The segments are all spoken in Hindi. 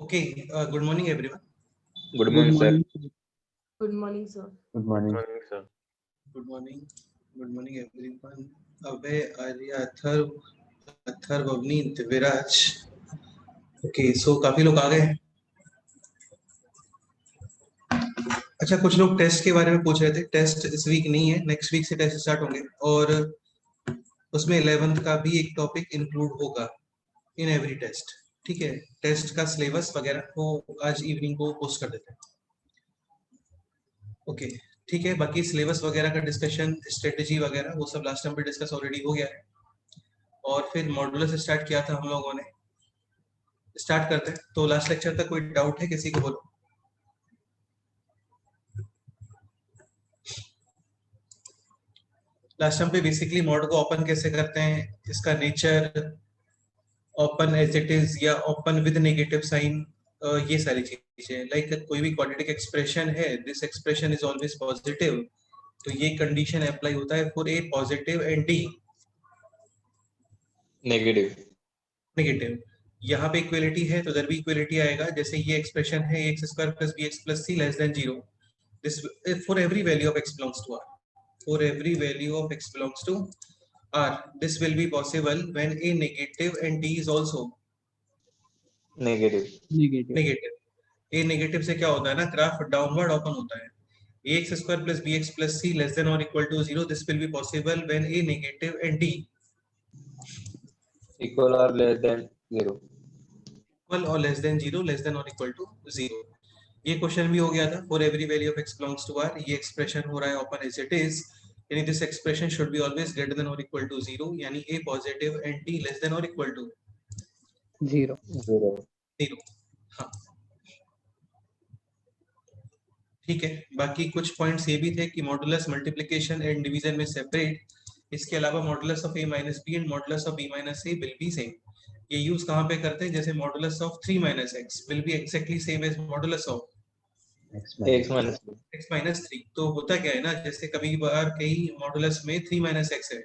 Okay, good morning everyone. Good morning, sir. Good morning, sir. Good morning. Good morning, sir. Good morning. Good morning everyone. अभय आर्य अथर्व अवनीत विराज. ओके सो काफी लोग आ गए हैं. अच्छा, कुछ लोग टेस्ट के बारे में पूछ रहे थे. टेस्ट इस वीक नहीं है, नेक्स्ट वीक से टेस्ट स्टार्ट होंगे और उसमें 11th का भी एक टॉपिक इंक्लूड होगा इन एवरी टेस्ट. ठीक है, टेस्ट का सिलेबस वगैरह को आज इवनिंग को पोस्ट कर देते हैं. ओके ठीक है, बाकी सिलेबस वगैरह का डिस्कशन, स्ट्रेटेजी वगैरह वो सब लास्ट टाइम पे डिस्कस ऑलरेडी हो गया है. और फिर मॉड्यूलर से स्टार्ट किया था हम लोगों ने. स्टार्ट करते हैं. तो लास्ट लेक्चर तक कोई डाउट है किसी को? बोलो. लास्ट टाइम पे बेसिकली मॉड को ओपन कैसे करते हैं, इसका nature, open as it is या ओपन विद नेगेटिव साइन, ये सारी चीजें. लाइक कोई भी क्वाड्रेटिक एक्सप्रेशन है, this expression is always positive, तो ये कंडीशन अप्लाई होता है for a positive and D negative. यहाँ पे इक्वलिटी है तो इधर भी इक्वलिटी आएगा. जैसे ये एक्सप्रेशन है x square plus b x plus c less than 0, this for every value of x belongs to r. For every value of x belongs to R, this will be possible when a negative and D is also Negative. A negative से क्या होता है ना, ग्राफ डाउनवर्ड ओपन होता है. ax square plus bx plus c less than or equal to 0, this will be possible when a negative and D Equal or less than 0. equal or less than 0, less than or equal to 0. ये क्वेश्चन भी हो गया था. For every value of x belongs to r, ये एक्सप्रेशन हो रहा है ओपन एज इट इज, यानी this expression should be always greater then और इक्वल टू 0, यानी a positive and d less than और इक्वल टू 0. 0. हाँ ठीक है. बाकी कुछ पॉइंट्स ये भी थे कि मॉडुलस मल्टीप्लिकेशन एंड डिवीजन में सेपरेट, इसके अलावा modulus of a minus b and modulus of b minus a will be same. ये यूज कहाँ पे करते हैं? जैसे modulus of 3 minus x will be exactly same as modulus of X minus x minus 3. तो होता क्या है ना, जैसे कभी बार कई मॉडुलस में 3 माइनस एक्स है,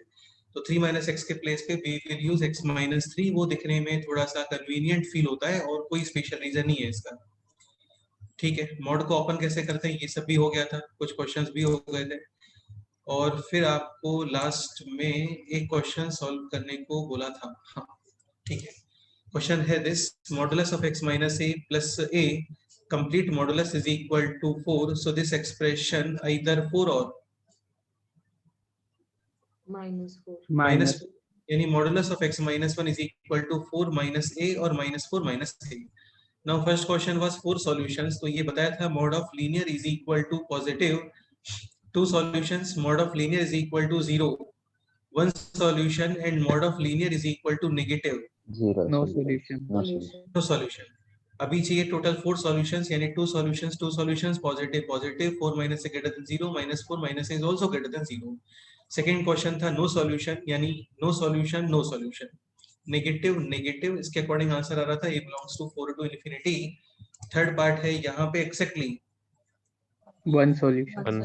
तो 3 माइनस एक्स के प्लेस पे we will use x minus 3. वो दिखने में थोड़ा सा कन्वीनियंट फील होता है और कोई स्पेशल रीजन नहीं है इसका. ठीक है, मॉड को ओपन कैसे करते हैं ये सब भी हो गया था, कुछ क्वेश्चंस भी हो गए थे. और फिर आपको लास्ट में एक क्वेश्चन सॉल्व करने को बोला था. हाँ ठीक है, क्वेश्चन है this: modulus of x minus a plus a complete modulus is equal to 4, so this expression either 4 or -4. यानी modulus of x minus 1 is equal to 4 minus a or minus 4 minus a. Now first question was 4 solutions, तो ये बताया था mod of linear is equal to positive 2 solutions, mod of linear is equal to 0 1 solution, and mod of linear is equal to negative 0. No solution. अभी चाहिए टोटल 4 सॉल्यूशंस, यानी 2 सॉल्यूशंस पॉजिटिव पॉजिटिव, 4 माइनस से greater than 0, minus 4 minus is also greater than 0. Second question था नो सॉल्यूशन, यानी no solution no solution, negative negative, इसके अकॉर्डिंग आंसर आ रहा था a belongs to 4 to infinity. Third part है यहाँ पे exactly One solution. One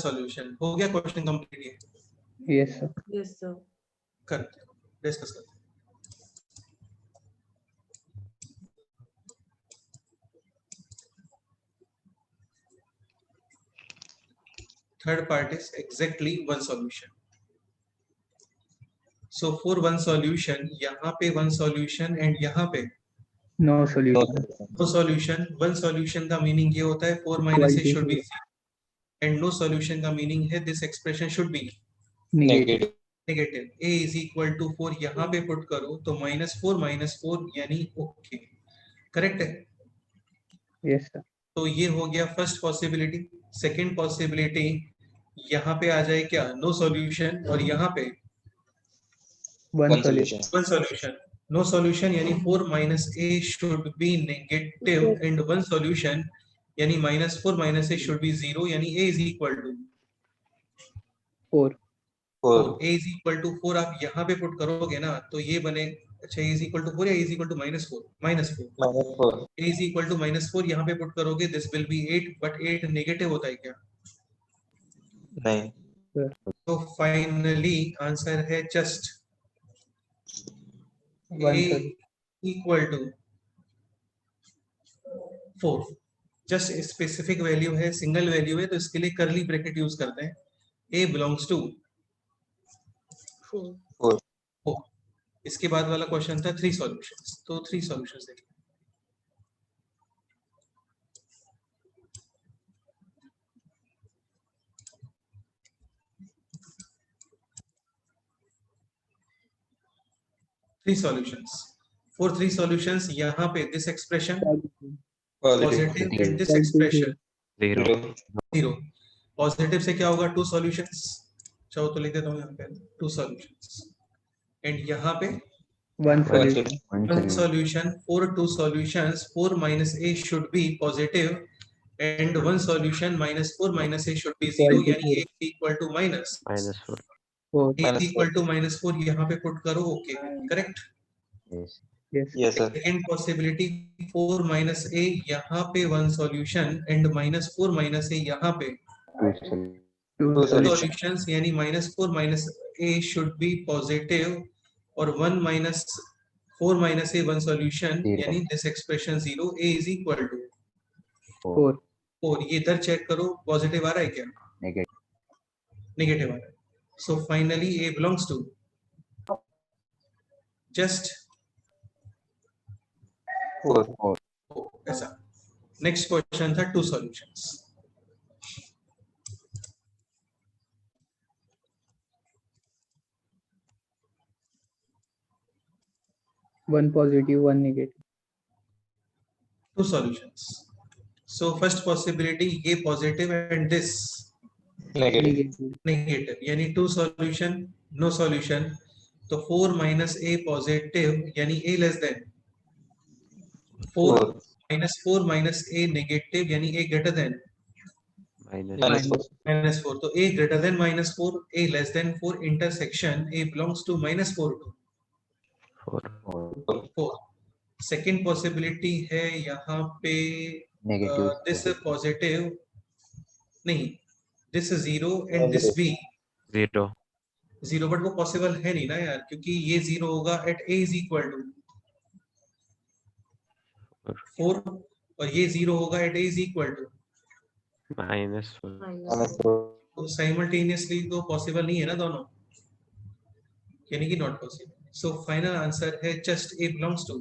solution. हो गया question complete? Yes, sir. Yes, sir. करते हैं, डिस्कस करते हैं. Third part is exactly one solution. So for one solution, यहाँ पे one solution and यहाँ पे No solution. no solution. One solution का meaning ये होता है 4 minus a should be 0, and no solution का meaning है this expression should be Negative. negative. a is equal to 4 यहाँ पे put करो तो -4 यानी okay, correct है? Yes, sir. तो ये हो गया फर्स्ट पॉसिबिलिटी. सेकंड पॉसिबिलिटी यहाँ पे आ जाए क्या, नो सॉल्यूशन, और यहाँ पे One solution. One solution. No solution यानी 4 minus a should be negative, and one solution यानी -4 माइनस ए शुड बी 0, यानी a is equal to 4. 4. a is equal to 4. आप यहाँ पे पुट करोगे ना तो ये बने, अच्छा a इज इक्वल टू 4 या a is equal to -4? -4. a is equal to -4 यहाँ पे पुट करोगे, this will be 8, but 8 negative होता है क्या? नहीं. तो फाइनली आंसर है just One a solution. equal to 4 just specific value है, सिंगल वैल्यू है, तो इसके लिए करली ब्रैकेट यूज करते हैं. A belongs to 4. 4 इसके बाद वाला क्वेश्चन था 3 सॉल्यूशंस, तो 3 सॉल्यूशंस देखिए. Three solutions. फॉर 3 सॉल्यूशंस यहाँ पे this expression positive and this expression 0 0. Positive से क्या होगा 2 सॉल्यूशंस. चलो तो लिख देता हूँ यहाँ पे 2 सॉल्यूशंस एंड यहाँ पे 1 1 solution. one solution. For 2 solutions 4 minus a should be positive and one solution minus 4 minus a should be 0, Equal to यानी a is equal to minus -4. 4. a is equal to -4 यहाँ पे पुट करो. Okay correct. Yes. Yes. yes sir second possibility 4 minus a यहाँ पे one solution and -4 minus a यहाँ पे 2 solutions. 2 Two solution. सॉल्यूशंस, यानी -4 minus a should be positive और 1 minus 4 minus a one solution, Zero. यानी this expression 0. a is equal to 4. 4. ये इधर चेक करो पॉजिटिव आ रहा है क्या, Negative. नेगेटिव आ रहा है. So finally a belongs to just 4 ऐसा. नेक्स्ट क्वेश्चन था 2 solutions. One positive, one negative. 2 solutions. So first possibility ये positive and this negative Negative. negative, यानी 2 solution no solution. तो 4 minus a positive यानी a less than 4 4 minus 4 minus a negative यानी a greater than minus 4 minus 4. तो a greater than -4, a less than 4 intersection a belongs to -4 to 4. 4. Second possibility है यहाँ पे Negative. दिस पॉजिटिव नहीं, दिस 0 एंड दिस भी 0. 0, बट वो पॉसिबल है नहीं ना यार, क्योंकि ये 0 होगा at a is equal to 4 और ये 0 होगा at a is equal to. -4. minus 4 तो साइमल्टेनियसली तो पॉसिबल नहीं है ना दोनों, यानी कि not possible. So final answer है just a belongs to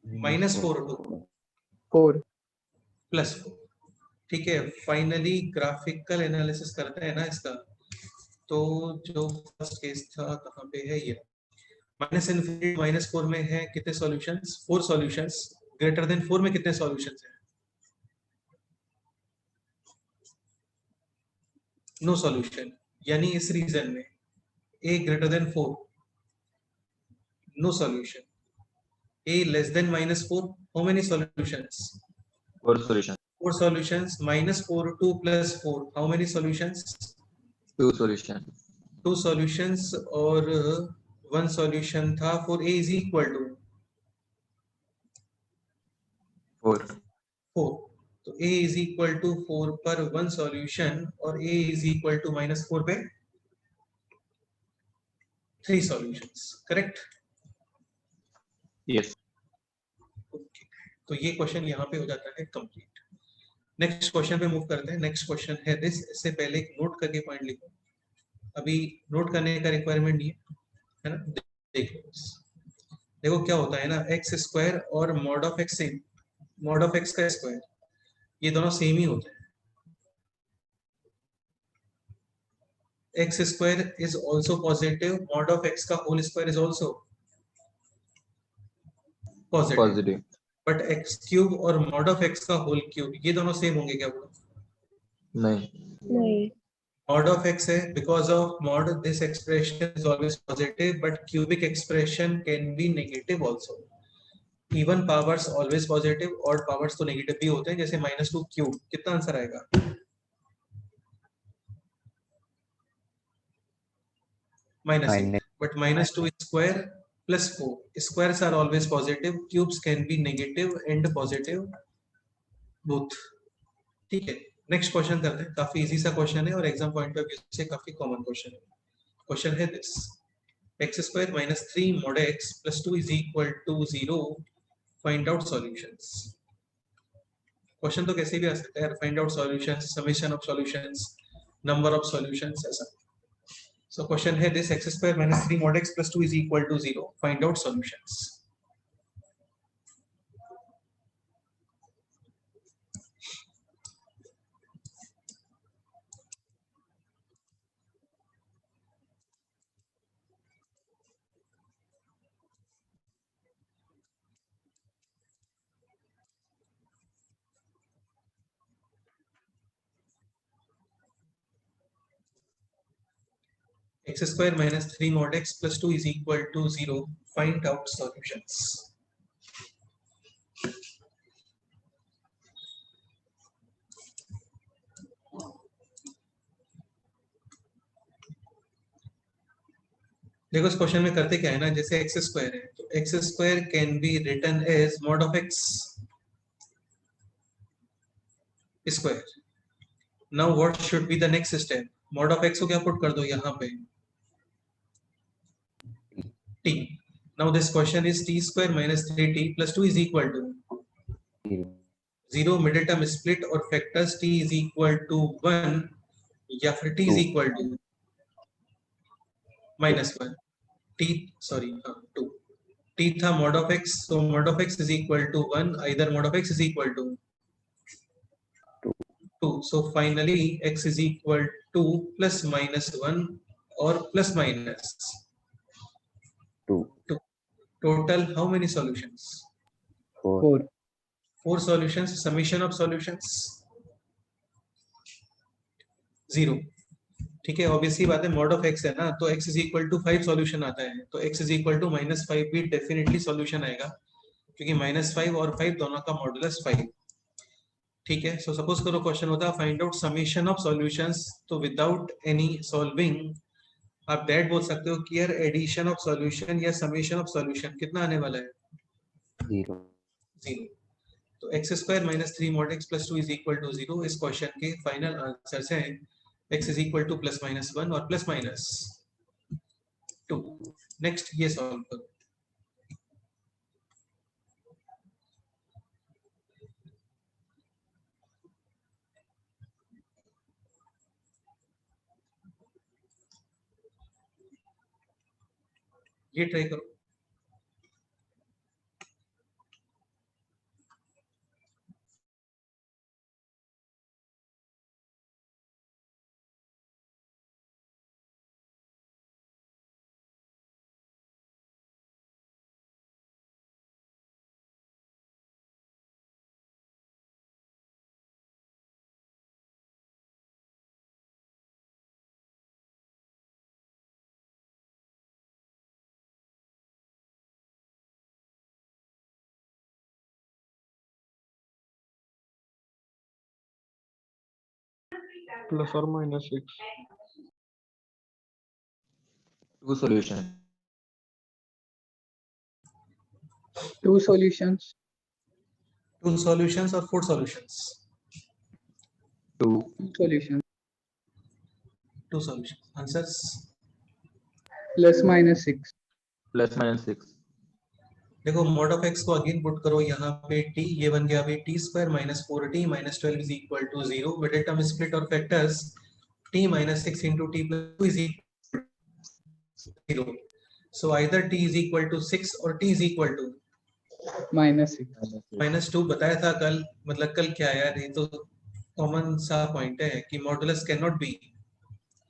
-4 to 4. +4. ठीक है. फाइनली ग्राफिकल एनालिसिस करते हैं ना इसका. तो जो फर्स्ट केस था कहाँ पे है ये, -∞ -4 में है कितने सॉल्यूशंस, 4 सॉल्यूशंस. ग्रेटर देन 4 में कितने सॉल्यूशंस हैं, नो सॉल्यूशन. यानी इस रीजन में a greater than 4 no solution. a less than -4 how many solutions, 4 solution 4 solutions. -4 2 + 4 how many solutions, 2 solution 2 solutions. और 1 solution था for a is equal to 4 4. तो a is equal to 4 पर 1 solution और a is equal to -4 पे 3 solutions. करेक्ट. yes तो ये क्वेश्चन यहाँ पे हो जाता है कंप्लीट. नेक्स्ट क्वेश्चन पे मूव करते हैं. नेक्स्ट क्वेश्चन है दिस. इससे पहले एक नोट करके पॉइंट लिखो, अभी नोट करने का रिक्वायरमेंट नहीं है ना. देखो देखो क्या होता है ना, x स्क्वायर और mod of x same, mod of x का स्क्वायर ये दोनों सेम ही होते हैं. x square is also positive, mod of x का whole square is also positive. positive but x cube और मॉड ऑफ x का होल क्यूब ये दोनों सेम होंगे क्या बोलो. नहीं Mod of x है because of mod this expression is always positive but cubic expression can be negative also. Even powers always positive, odd powers तो negative भी होते हैं. जैसे -2 क्यूब कितना आंसर आएगा, -8. But -2 square plus 4 squares are always positive, cubes can be negative and positive both. ठीक है. नेक्स्ट क्वेश्चन करते हैं. काफी इजी सा क्वेश्चन है और एग्जाम पॉइंट ऑफ व्यू से काफी कॉमन क्वेश्चन है. क्वेश्चन है this. x square minus 3 mod x plus 2 is equal to 0. Find out solutions. Question तो कैसे भी आ सकता है यार, find out solutions, summation of solutions, number of solutions, ऐसा. सो क्वेश्चन है this x square minus 3 mod x plus 2 is equal to 0. Find out solutions. x square minus 3 mod x plus 2 is equal to 0. Find out solutions. देखो इस क्वेश्चन में करते क्या है ना, जैसे एक्स स्क्वायर है तो x square can be written as mod of x square. Now what should be the next step? Mod of x को क्या पुट कर दो यहाँ पे, t. Now this question is t square minus 3t plus 2 is equal to 0. Middle term split और factors t is equal to 1 या फिर t is equal to minus 1. t sorry 2. t था mod of x, so mod of x is equal to 1. Either mod of x is equal to 2. So finally x is equal to plus minus 1 or plus minus 2. Total how many solutions? 4. 4 solutions. Summation of solutions 0. ठीक है, ऑब्वियसली बात है, मॉड ऑफ एक्स है ना, तो x is equal to 5 solution आता है, तो x इज इक्वल टू -5 भी डेफिनेटली सॉल्यूशन आएगा, क्योंकि -5 और 5 दोनों का मॉडुलस 5. ठीक है, सो सपोज करो क्वेश्चन होता है find out summation of solutions, तो विदाउट एनी सॉल्विंग आप दैट बोल सकते हो कि यार एडिशन ऑफ सॉल्यूशन या समेशन ऑफ सॉल्यूशन कितना आने वाला है 0. 0. तो x square minus 3 mod x plus 2 is equal to 0 इस क्वेश्चन के फाइनल आंसर्स हैं. x is equal to plus minus 1 और plus minus 2. नेक्स्ट ये सॉल्व करो. ये ट्राई करो. Plus or minus 6. 2 solution. 2 solutions. 2 solutions or 4 solutions? 2. 2 solutions. 2 solutions. Answers? Plus minus 6. Plus minus 6. देखो मॉड ऑफ एक्स को अगेन पुट करो यहाँ पे t, ये बन गया अभी t square minus 4t minus 12 is equal to 0. Middle term split और factors t minus 6 into t plus 2 is equal to 0. So either t is equal to 6 और t is equal to minus 6. Minus 2. बताया था कल, मतलब कल क्या यार, ये तो कॉमन सा पॉइंट है कि modulus can not be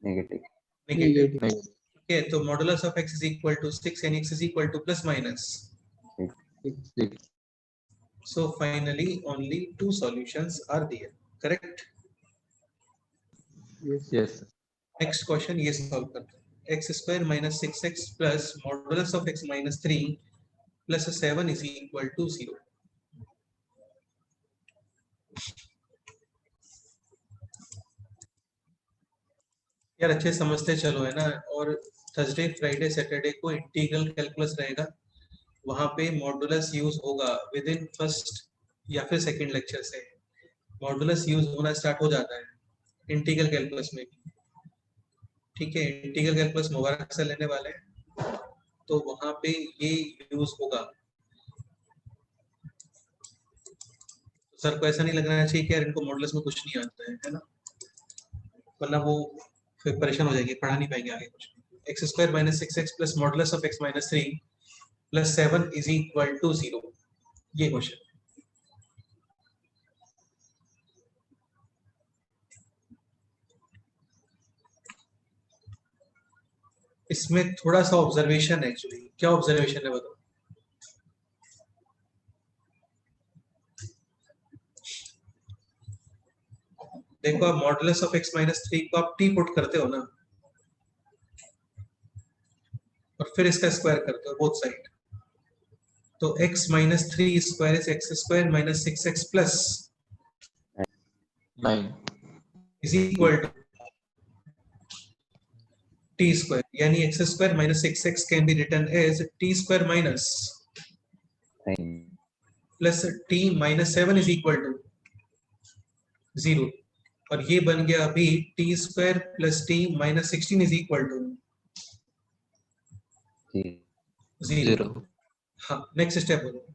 Negative. Negative. Negative. ठीक है, तो modulus of x is equal to 6 यानी x is equal to plus minus. 6. So finally only 2 solutions are there. Correct? Yes. Next question ये solve करते हैं. x square minus 6x plus modulus of x minus 3 plus 7 is equal to 0. यार अच्छे समझते चलो है ना. और थर्सडे फ्राइडे सैटरडे को इंटीग्रल कैलकुलस रहेगा, वहां पे मॉडुलस यूज होगा विद इन फर्स्ट या फिर सेकंड लेक्चर से. मॉडुलस यूज होना स्टार्ट हो जाता है इंटीग्रल कैलकुलस में. ठीक है, इंटीग्रल कैलकुलस मुबारक से लेने वाले हैं. तो वहां पे ये यूज होगा। सर को ऐसा नहीं लगना चाहिए कि यार इनको मॉडुलस में कुछ नहीं आता है ना, वरना वो फिर परेशान हो जाएगी, पढ़ा नहीं पाएंगे आगे कुछ। X square minus six x plus modulus of x minus three plus 7 is equal to 0, ये क्वेश्चन। इसमें थोड़ा सा ऑब्जर्वेशन है एक्चुअली। क्या ऑब्जर्वेशन है बताओ? देखो आप modulus of x minus three को आप टी पुट करते हो ना, और फिर इसका स्क्वायर करते हो बोथ साइड, तो x minus three square is x square minus six x plus 9 is equal to t square, यानी x square minus six x can be written as t square minus 9 plus t minus 7 is equal to 0, और ये बन गया अभी t square plus t minus 16 is equal to 0। 0 हाँ, नेक्स्ट स्टेप बोलो।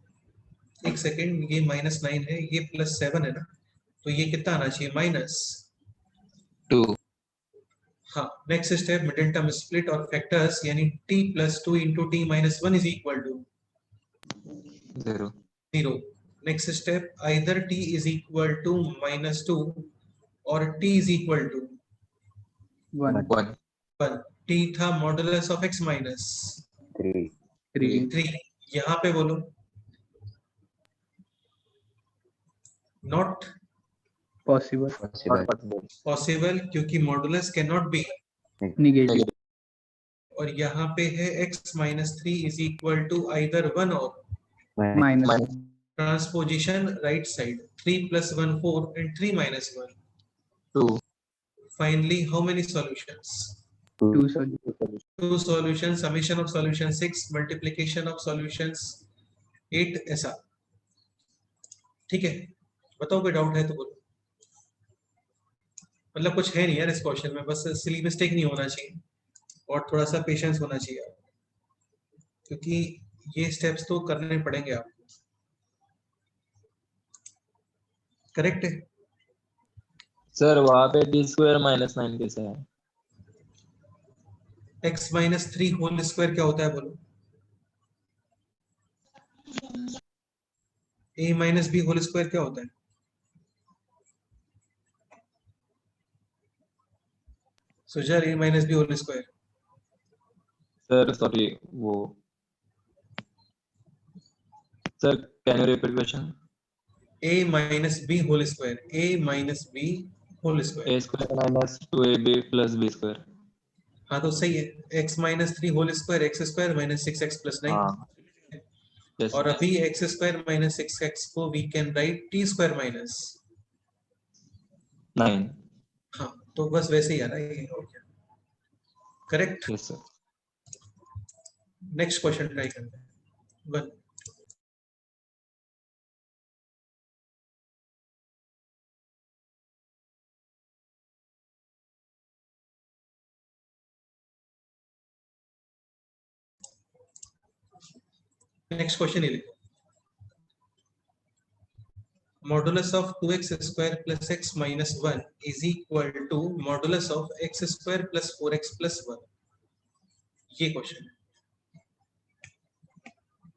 एक सेकेंड, ये माइनस 9 है, ये प्लस 7 है ना, तो ये कितना आना चाहिए? माइनस 2 हाँ, next step middle term split और फैक्टर्स, यानी t plus 2 into t minus 1 is equal to 0 0। Next step either t is equal to minus 2 और t is equal to 1 1 1। t था मॉडुलस ऑफ x माइनस 3 3 3, यहाँ पे बोलो नॉट possible possible पॉसिबल, क्योंकि modulus can not be, negative और यहाँ पे है x minus three is equal to either 1 और minus minus transposition right side, 3 plus 1 4 and 3 minus 1। 2 Finally, how many solutions? 2 solutions 2 solutions, summation of solutions 6, multiplication of solutions 8, ऐसा। ठीक है, बताओ कोई डाउट है तो बोलो। मतलब कुछ है नहीं यार इस क्वेश्चन में, बस सिली मिस्टेक नहीं होना चाहिए और थोड़ा सा पेशेंस होना चाहिए आपको, क्योंकि ये स्टेप्स तो करने पड़ेंगे आपको। करेक्ट है? सर वहां पे टी स्क्वायर माइनस 9 कैसे है? x minus three whole square क्या होता है बोलो? a minus b whole square क्या होता है? सुजर a minus b whole square. Sir sorry वो sir can you repeat question? a minus b whole square, a minus b whole square. a square minus 2ab plus b square. हाँ तो सही है, x minus three whole square x square minus six x plus 9। हाँ yes, और अभी x square minus six x को we can write t square minus 9 हाँ, तो बस वैसे ही आ रहा है ये, और क्या। Correct. Yes sir. Next question try करते हैं। वन नेक्स्ट क्वेश्चन ये लिखो, modulus of 2x square plus x minus 1 is equal to modulus of x square plus 4x plus 1। ये क्वेश्चन है।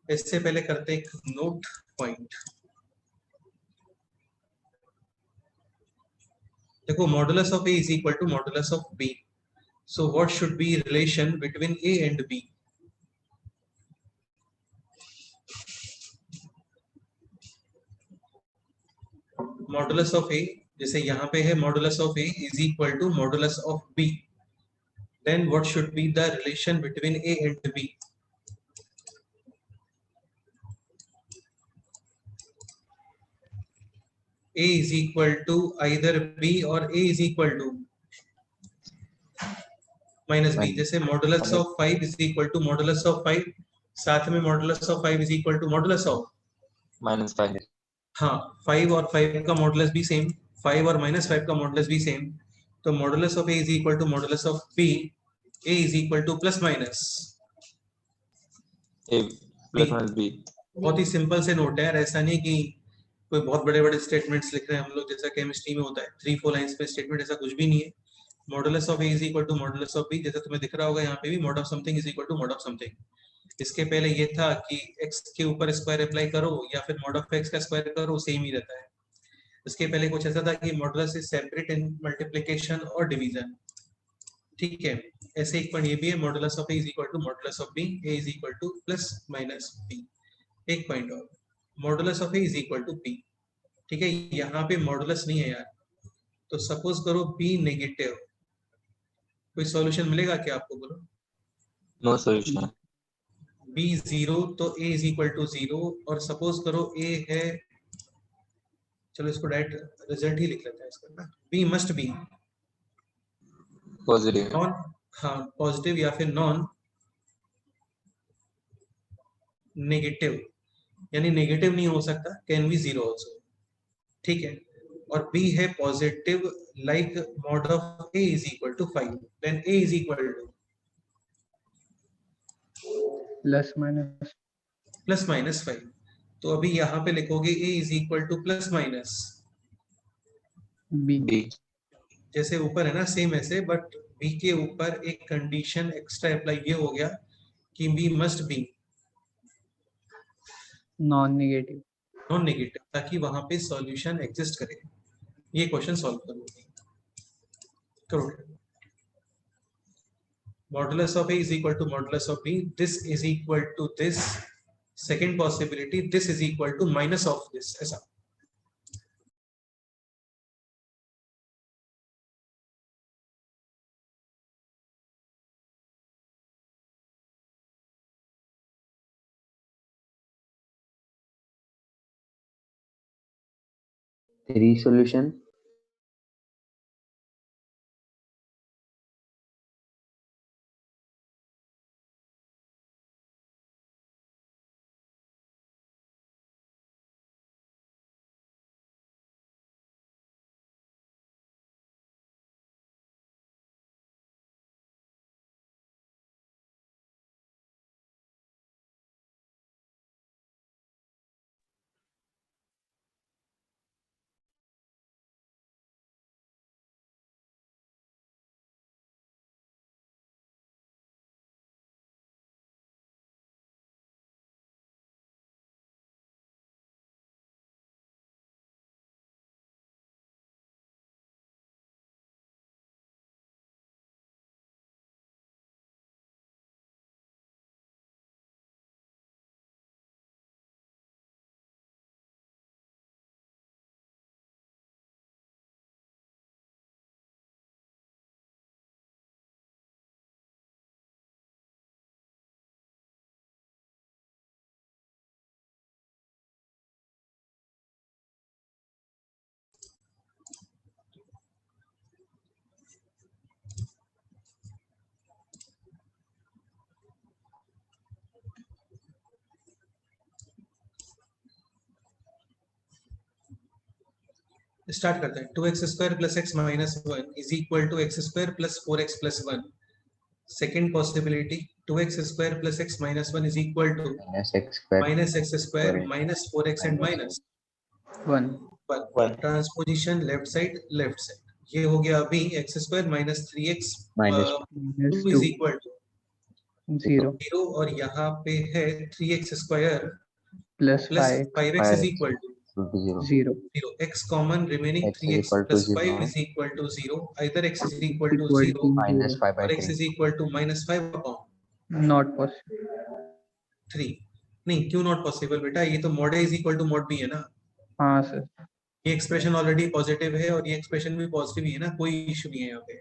इससे पहले करते एक नोट पॉइंट। देखो modulus of a is equal to modulus of b, so what should be relation between a and b? Modulus of a, जैसे यहाँ पे है modulus of a is equal to modulus of b, then what should be the relation between a and b? a is equal to either b और a is equal to minus b। जैसे modulus of 5 is equal to modulus of 5, साथ में modulus of 5 is equal to modulus of -5 हाँ 5 और 5 का मॉडुलस भी सेम, 5 और -5 का मॉडुलस भी सेम, तो modulus of a is equal to modulus of b, a is equal to plus minus A plus minus B. बहुत ही सिंपल से नोट है यार, ऐसा नहीं कि कोई बहुत बड़े बड़े स्टेटमेंट्स लिख रहे हैं हम लोग जैसा केमिस्ट्री में होता है 3-4 लाइंस पे स्टेटमेंट, ऐसा कुछ भी नहीं है। Modulus of a is equal to modulus of b, जैसा तुम्हें दिख रहा होगा यहाँ पे भी mod of something is equal to mod of something. इसके पहले ये था कि x के ऊपर स्क्वायर अप्लाई करो या फिर मॉड ऑफ x का स्क्वायर करो, सेम ही रहता है। इसके पहले कुछ ऐसा था कि modulus is separate in multiplication और डिवीजन, ठीक है। ऐसे एक पॉइंट ये भी है, modulus of a is equal to modulus of b, a is equal to plus minus b। एक पॉइंट और, modulus of a is equal to b, ठीक है। यहाँ पे मॉडुलस नहीं है यार, तो सपोज करो b नेगेटिव, कोई सॉल्यूशन मिलेगा क्या आपको, बोलो। No solution. b 0 तो a इज इक्वल टू 0, और सपोज करो a है, चलो इसको डायरेक्ट रिजल्ट ही लिख लेते हैं इसका ना, b must B Positive. Non, हाँ पॉजिटिव या फिर नॉन नेगेटिव, यानी नेगेटिव नहीं हो सकता, कैन बी 0 आल्सो, ठीक है। और b है positive, like mod of a is equal to 5, then a is equal to plus minus plus minus 5। तो अभी यहाँ पे लिखोगे a is equal to plus minus b. B. जैसे ऊपर है ना सेम ऐसे, बट b के ऊपर एक कंडीशन एक्स्ट्रा अप्लाई ये हो गया कि b must be non negative. Non negative, ताकि वहां पे सॉल्यूशन एग्जिस्ट करे। ये क्वेश्चन सॉल्व करो। Modulus of a is equal to modulus of b, this is equal to this, second possibility this is equal to minus of this, ऐसा। Three solution. स्टार्ट करते हैं। 2x square plus x minus 1 is equal to x square plus 4x plus 1। Second possibility 2x square plus x minus 1 is equal to Minus x square. Minus x square minus 4x and minus 1 One. Transposition left side left side, ये हो गया अभी x square minus 3x Minus 2 is equal to 0 0, और यहाँ पे है 3x square plus plus 5 5x is equal to 0. 0 x common remaining X is 3x equal to plus 0. 5 is equal to 0, either x is equal to equal 0 to Minus 5 by or x 3. is equal to minus 5 upon not possible 3। नहीं, क्यों नॉट पॉसिबल बेटा, ये तो mod a is equal to mod b है ना। हाँ सर। ये एक्सप्रेशन ऑलरेडी पॉजिटिव है और ये एक्सप्रेशन भी पॉजिटिव ही है ना, कोई इशू नहीं है यहाँ पे।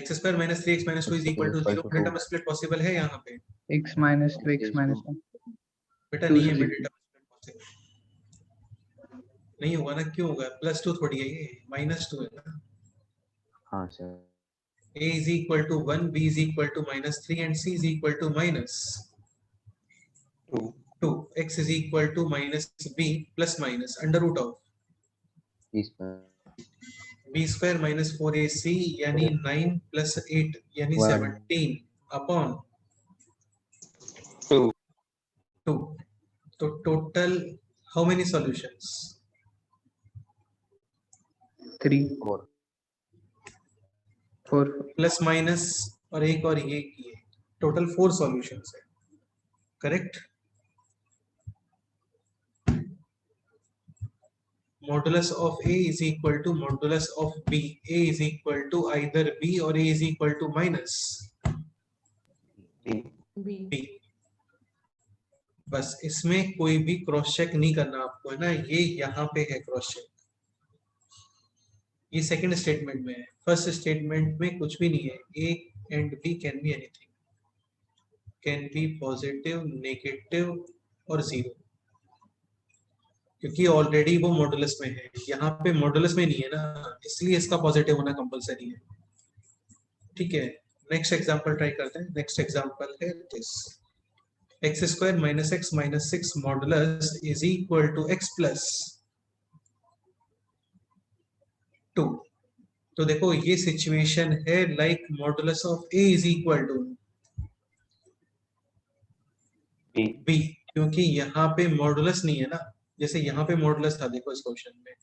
x square minus 3x minus 2 is equal to 0, mid term split possible है यहाँ पे x माइनस 2 x माइनस 1 बेटा, नहीं है मिड टर्म स्प्लिट पॉसिबल, नहीं होगा ना, क्यों होगा, प्लस 2 थोड़ी है ये, माइनस 2 है ना। हाँ sir. a is equal to 1, b is equal to minus 3 and c is equal to minus 2. 2, x is equal to minus b plus minus under root of B square. b square minus 4ac यानी 9 plus 8 यानी 1. 17 upon 2. 2. तो total how many solutions? 3 4 4 plus minus और एक और ये किए, टोटल 4 सॉल्यूशंस है, correct? Modulus of A is equal to modulus of B. A is equal to either B or A is equal to minus B. बस इसमें कोई भी क्रॉस चेक नहीं करना आपको, है ना? ये यहाँ पे है क्रॉस चेक, ये सेकंड स्टेटमेंट में है। फर्स्ट स्टेटमेंट में कुछ भी नहीं है। A and B can be anything, can be positive, negative और जीरो, क्योंकि ऑलरेडी वो मॉडुलस में है। यहाँ पे मॉडुलस में नहीं है ना, इसलिए इसका पॉजिटिव होना कंपलसरी है। ठीक है, नेक्स्ट एग्जांपल ट्राई करते हैं। नेक्स्ट एग्जांपल है this, x square minus x minus 6 modulus is equal to x plus 2। तो देखो ये सिचुएशन है like modulus of a is equal to b, क्योंकि यहाँ पे मॉडुलस नहीं है ना। जैसे यहाँ पे मॉडुलस था, देखो इस क्वेश्चन में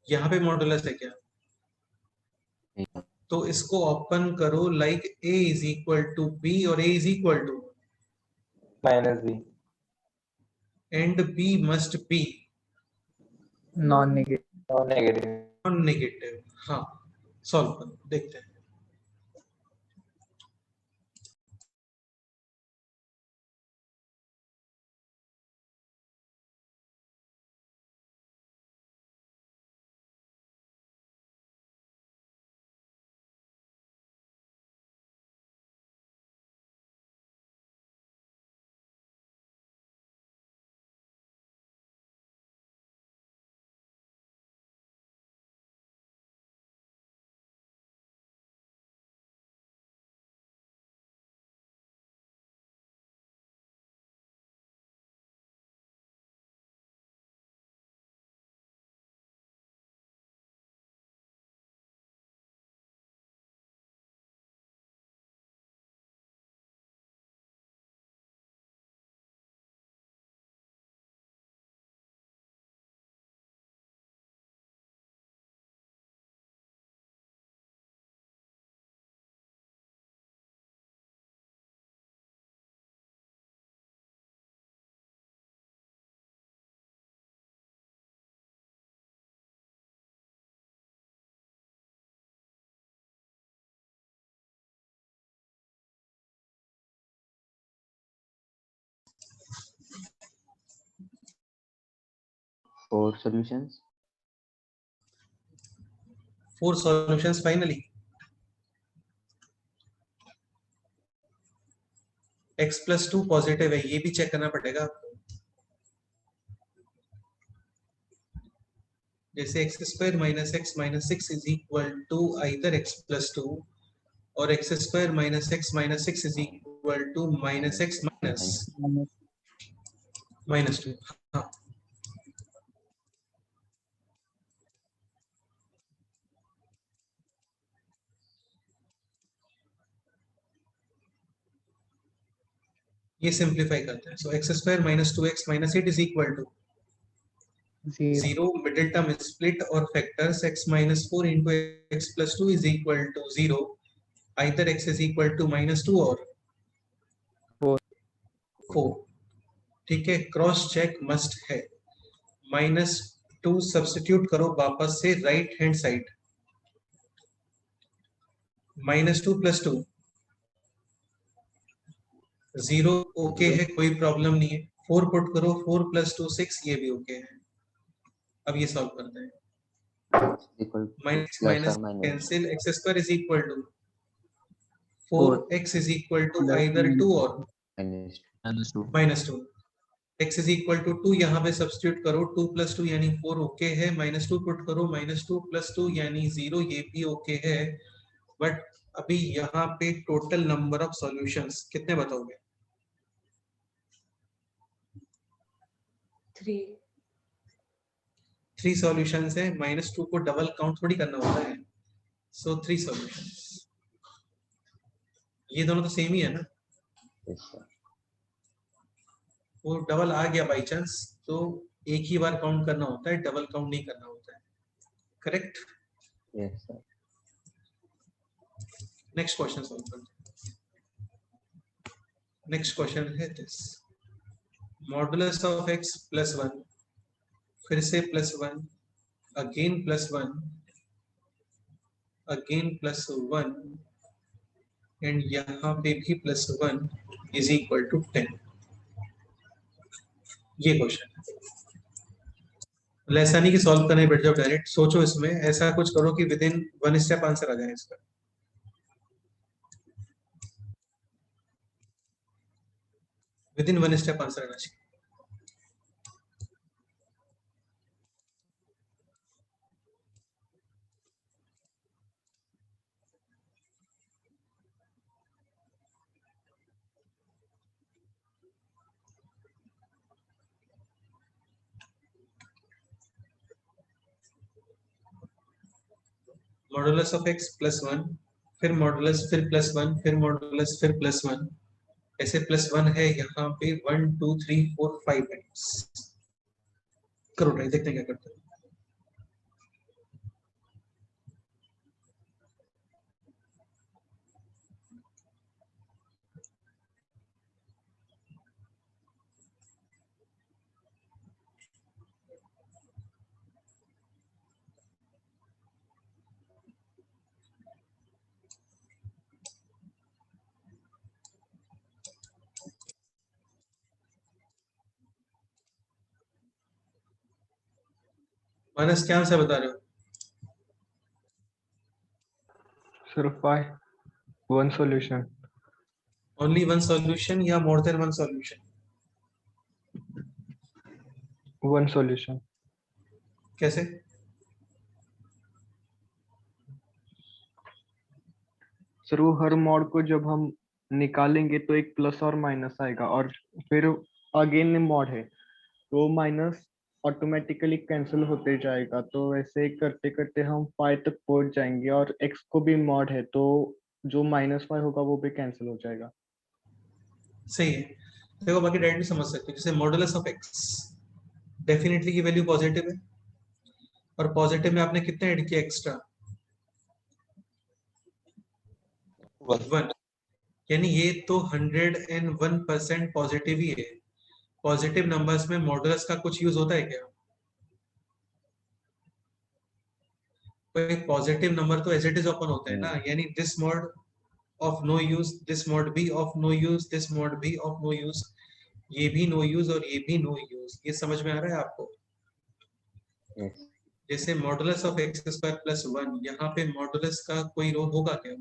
यहाँ पे मॉडुलस है क्या? तो इसको ओपन करो like a is equal to b और a is equal to minus b and b must be non negative negative. Negative. हाँ, सॉल्व करो, देखते हैं। Four solutions. 4 solutions finally. x plus 2 positive है, ये भी चेक करना पड़ेगा आपको। जैसे x square minus x minus 6 is equal to either x plus 2 और x square minus x minus 6 is equal to minus x minus 2। हाँ, ये सिंप्लीफाई करते हैं। So x square minus 2x minus 8 is equal to 0, middle term split और factors x minus 4 into x plus 2 is equal to 0, either x is equal to minus 2 और 4। ठीक है, क्रॉस चेक मस्ट है। माइनस 2 सब्स्टिट्यूट करो वापस से right hand side, minus 2 plus 2 0 okay है, कोई प्रॉब्लम नहीं है। 4 पुट करो, 4 प्लस 2 6, ये भी ओके है। अब ये सॉल्व करते हैं। Minus minus cancel, x square is equal to 4x is equal to either 2 और minus 2। x is equal to 2, यहाँ पे सब्स्टिट्यूट करो, 2 प्लस 2 यानी 4 ओके है। माइनस 2 पुट करो, माइनस 2 प्लस 2 यानी 0, ये भी ओके है। बट अभी यहाँ पे टोटल नंबर ऑफ सॉल्यूशंस कितने बताओगे? 3 सॉल्यूशंस है। माइनस 2 को डबल काउंट थोड़ी करना होता है। सो 3 सॉल्यूशंस, ये दोनों तो सेम ही है ना। वो डबल आ गया बाई चांस तो एक ही बार काउंट करना होता है, डबल काउंट नहीं करना होता है, correct? Yes sir. Next question solve करते हैं। नेक्स्ट क्वेश्चन है this, modulus of x plus 1, फिर से plus 1, again plus 1, again plus 1 and यहाँ पे भी प्लस 1 इज इक्वल टू 10। ये क्वेश्चन है, ऐसा नहीं कि सॉल्व करने बैठ जाओ डायरेक्ट, सोचो इसमें, ऐसा कुछ करो कि विद इन 1 स्टेप आंसर आ जाए इसका। विद इन 1 स्टेप आंसर आना चाहिए। मॉडुलस ऑफ x प्लस 1, फिर मॉडुलस, फिर प्लस 1, फिर मॉडुलस, फिर प्लस 1, ऐसे प्लस 1 है यहाँ पे 1 2 3 4 5 टाइम्स। करो ट्राई, देखते हैं क्या करते हैं। मानस क्या आंसर बता रहे हो? Sir, 5. One solution. Only one solution या more than one solution? One solution. कैसे? सर वो हर मॉड को जब हम निकालेंगे तो एक प्लस और माइनस आएगा, और फिर अगेन मॉड है तो माइनस ऑटोमेटिकली कैंसिल होते जाएगा, तो वैसे करते करते हम 5 तक पहुंच जाएंगे, और x को भी मॉड है तो जो -5 होगा वो भी कैंसिल हो जाएगा। सही है। देखो बाकी डायरेक्टली समझ सकते हो, जैसे मॉडुलस ऑफ x डेफिनेटली की वैल्यू पॉजिटिव है, और पॉजिटिव में आपने कितना ऐड किया एक्स्ट्रा? 1, यानी ये तो 101% पॉजिटिव ही है। पॉजिटिव नंबर्स में मॉडुलस का कुछ यूज होता है क्या? कोई पॉजिटिव नंबर तो एज इट इज ओपन होता है ना, यानी this mod of no use, this mod be of no use, this mod be of no use, ये भी नो यूज और ये भी नो यूज। ये समझ में आ रहा है आपको? यस। जैसे modulus of x square plus 1, यहाँ पे मॉडुलस का कोई रोल होगा क्या?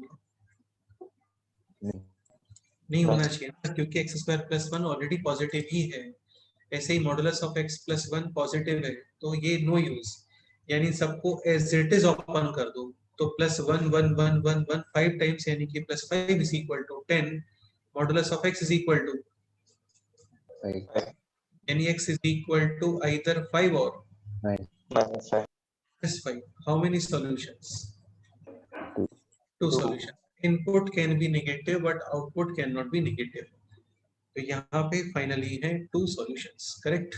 नहीं होना चाहिए ना, क्योंकि x square plus 1 already positive ही है। ऐसे ही modulus of x plus 1 positive है, तो ये नो यूज, यानी सबको एज इट इज ओपन कर दो। तो प्लस 1 1 1 1 1 5 टाइम्स, यानी कि plus 5 is equal to 10। Modulus of x is equal to, यानी x is equal to either 5 और plus 5। How many solutions? 2 solution. Input can be negative but output can not be negative, तो यहाँ पे फाइनली है 2 सॉल्यूशंस, करेक्ट?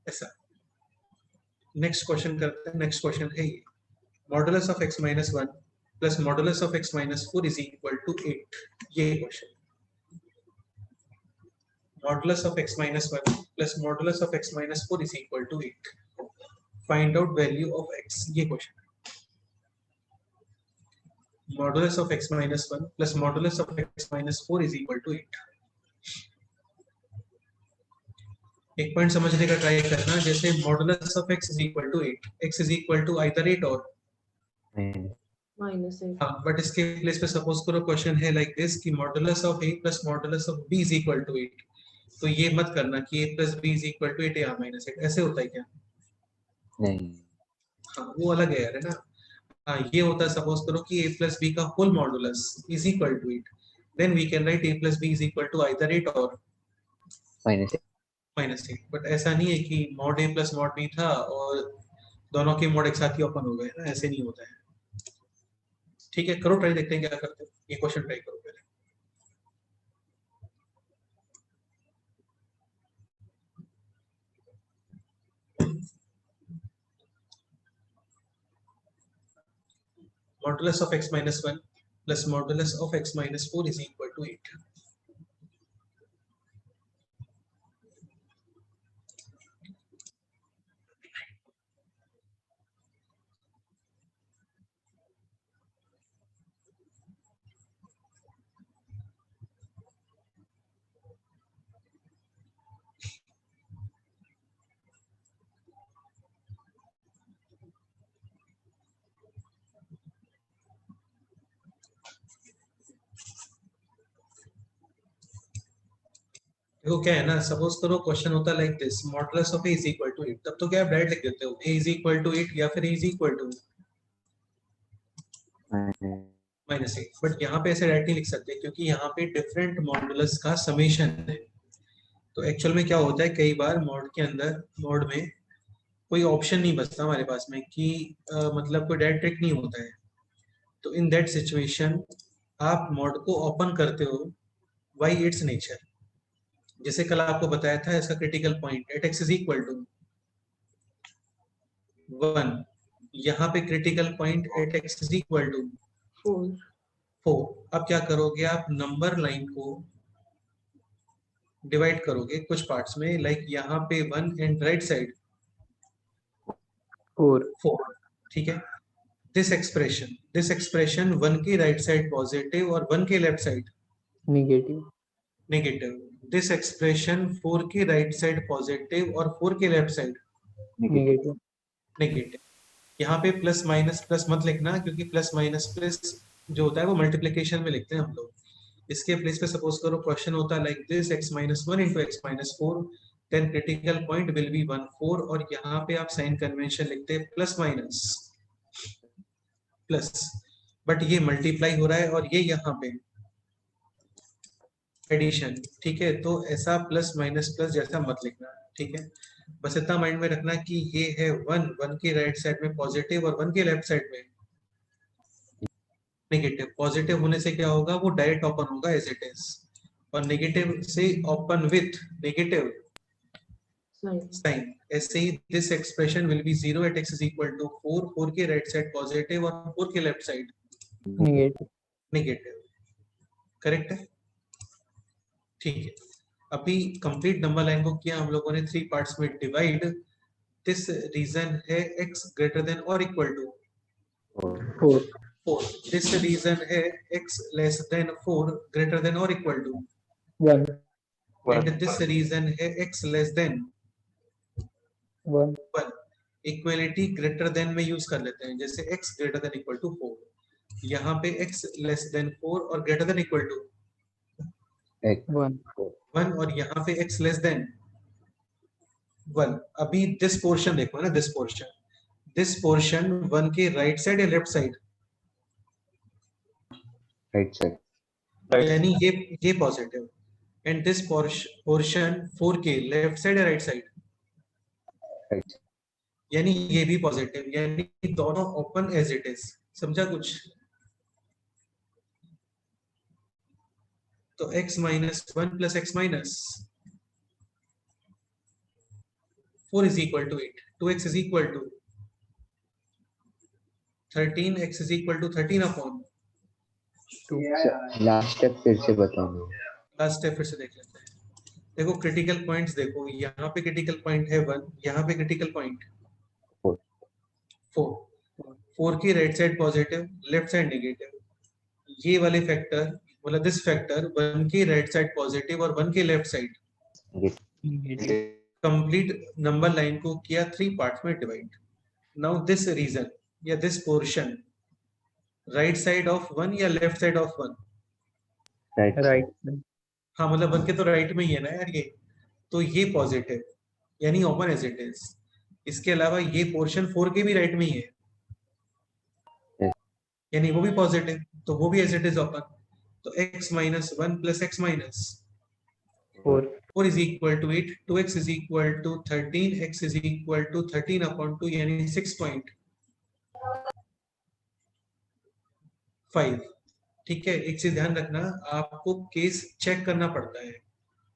ऐसा। नेक्स्ट क्वेश्चन करते हैं। नेक्स्ट क्वेश्चन है ये, modulus of x minus 1 plus modulus of x minus 4 is equal to 8। ये question, modulus of x minus 1 plus modulus of x minus 4 is equal to 8, find out value of x। ये question, modulus of x minus 1 plus modulus of x minus 4 is equal to 8। एक पॉइंट समझने का ट्राई करना, जैसे modulus of x is equal to 8, x is equal to either 8 और -8। हाँ, बट इसके प्लेस पे सपोज करो क्वेश्चन है लाइक दिस कि modulus of a plus modulus of b is equal to 8, तो ये मत करना कि a plus b is equal to 8 या -8, ऐसे होता है क्या? नहीं। हाँ, वो अलग है यार, है ना। हाँ, ये होता है, सपोज करो कि a प्लस b का whole modulus is equal to 8, then we can write a plus b is equal to either 8 और -8। बट ऐसा नहीं है कि mod a plus mod b था और दोनों के मॉड एक साथ ही ओपन हो गए ना, ऐसे नहीं होता है। ठीक है, करो ट्राई, देखते हैं क्या करते हैं। ये क्वेश्चन ट्राई करो पहले। Modulus of x minus 1 plus modulus of x minus 4 is equal to 8. देखो क्या है ना, सपोज करो क्वेश्चन होता है like this, modulus of a is equal to 8, तब तो क्या आप डायरेक्ट लिख देते हो a इज इक्वल टू 8 या फिर a is equal to -8, but यहाँ पे ऐसे डायरेक्ट नहीं लिख सकते क्योंकि यहाँ पे डिफरेंट मॉडुलस का समेशन है। तो एक्चुअल में क्या होता है, कई बार मॉड के अंदर, मॉड में कोई ऑप्शन नहीं बचता हमारे पास में कि मतलब कोई डायरेक्ट ट्रिक नहीं होता है। तो इन दैट सिचुएशन आप मॉड को ओपन करते हो बाय इट्स नेचर। जैसे कल आपको बताया था इसका critical point at x is equal to 1, यहाँ पे critical point at x is equal to 4। अब क्या करोगे, आप नंबर लाइन को डिवाइड करोगे कुछ पार्ट्स में, लाइक यहाँ पे 1 एंड राइट साइड 4, ठीक है। दिस एक्सप्रेशन 1 के राइट साइड पॉजिटिव और 1 के left side negative. This expression 4 के राइट साइड पॉजिटिव और 4 के लेफ्ट साइड नेगेटिव। यहाँ पे प्लस माइनस प्लस मत लिखना, क्योंकि प्लस माइनस प्लस जो होता है वो मल्टीप्लिकेशन में लिखते हैं हम लोग। इसके प्लेस पे सपोज करो क्वेश्चन होता है like this x minus 1 into x minus 4, then critical point will be 1 4, और यहाँ पे आप साइन कन्वेंशन लिखते हैं प्लस माइनस प्लस, बट ये मल्टीप्लाई हो रहा है और ये यहाँ पे एडिशन, ठीक है। तो ऐसा प्लस माइनस प्लस जैसा मत लिखना, ठीक है। बस इतना माइंड में रखना कि ये है 1 के राइट साइड में पॉजिटिव और 1 के लेफ्ट साइड में नेगेटिव। पॉजिटिव होने से क्या होगा, वो डायरेक्ट ओपन होगा एज इट इज, और नेगेटिव से ओपन विथ नेगेटिव साइन। ऐसे ही this expression will be 0 at x is equal to 4 के राइट साइड पॉजिटिव और 4 के लेफ्ट साइड नेगेटिव। करेक्ट है, ठीक है। अभी कंप्लीट नंबर लाइन को किया हम लोगों ने 3 पार्ट्स में डिवाइड। दिस रीजन है x ग्रेटर देन और इक्वल टू 4। दिस रीजन है x less than 4 greater then और equal to 1 and this region है x less than 1। Equality greater than में यूज कर लेते हैं, जैसे x greater than equal to 4, यहाँ पे x लेस देन 4 और ग्रेटर देन इक्वल टू 1, और यहाँ पे x लेस देन 1। अभी दिस पोर्शन देखो ना, दिस पोर्शन 1 के राइट साइड या लेफ्ट साइड, राइट साइड, यानी ये पॉजिटिव, एंड दिस पोर्शन 4 के लेफ्ट साइड या राइट साइड, राइट, यानी ये भी पॉजिटिव, यानी दोनों ओपन एज इट इज। समझा कुछ? तो x minus 1 plus x minus 4 is equal to 8, 2x is equal to 13, x is equal to 13 upon 2। Last step फिर से बताओ। लास्ट स्टेप फिर से देख लेते हैं। देखो क्रिटिकल पॉइंट्स देखो, यहाँ पे क्रिटिकल पॉइंट है 1, यहाँ पे क्रिटिकल पॉइंट 4 की right side positive, left side negative. ये वाले फैक्टर, मतलब दिस फैक्टर 1 की राइट साइड पॉजिटिव और 1 के left side complete number line को किया 3 पार्ट्स में डिवाइड। नाउ दिस रीजन या this portion right side of 1 या लेफ्ट साइड ऑफ 1, राइट हाँ मतलब 1 के तो राइट में ही है ना यार ये, तो ये पॉजिटिव यानी ओपन एज इट इज। इसके अलावा ये पोर्शन 4 के भी राइट में ही है, यानी वो भी पॉजिटिव, तो वो भी एज इट इज ओपन। तो x minus 1 plus x minus 4 is equal to 8, 2x is equal to 13, x is equal to 13 upon 2, यानी 6.5। ठीक है, एक चीज ध्यान रखना, आपको केस चेक करना पड़ता है।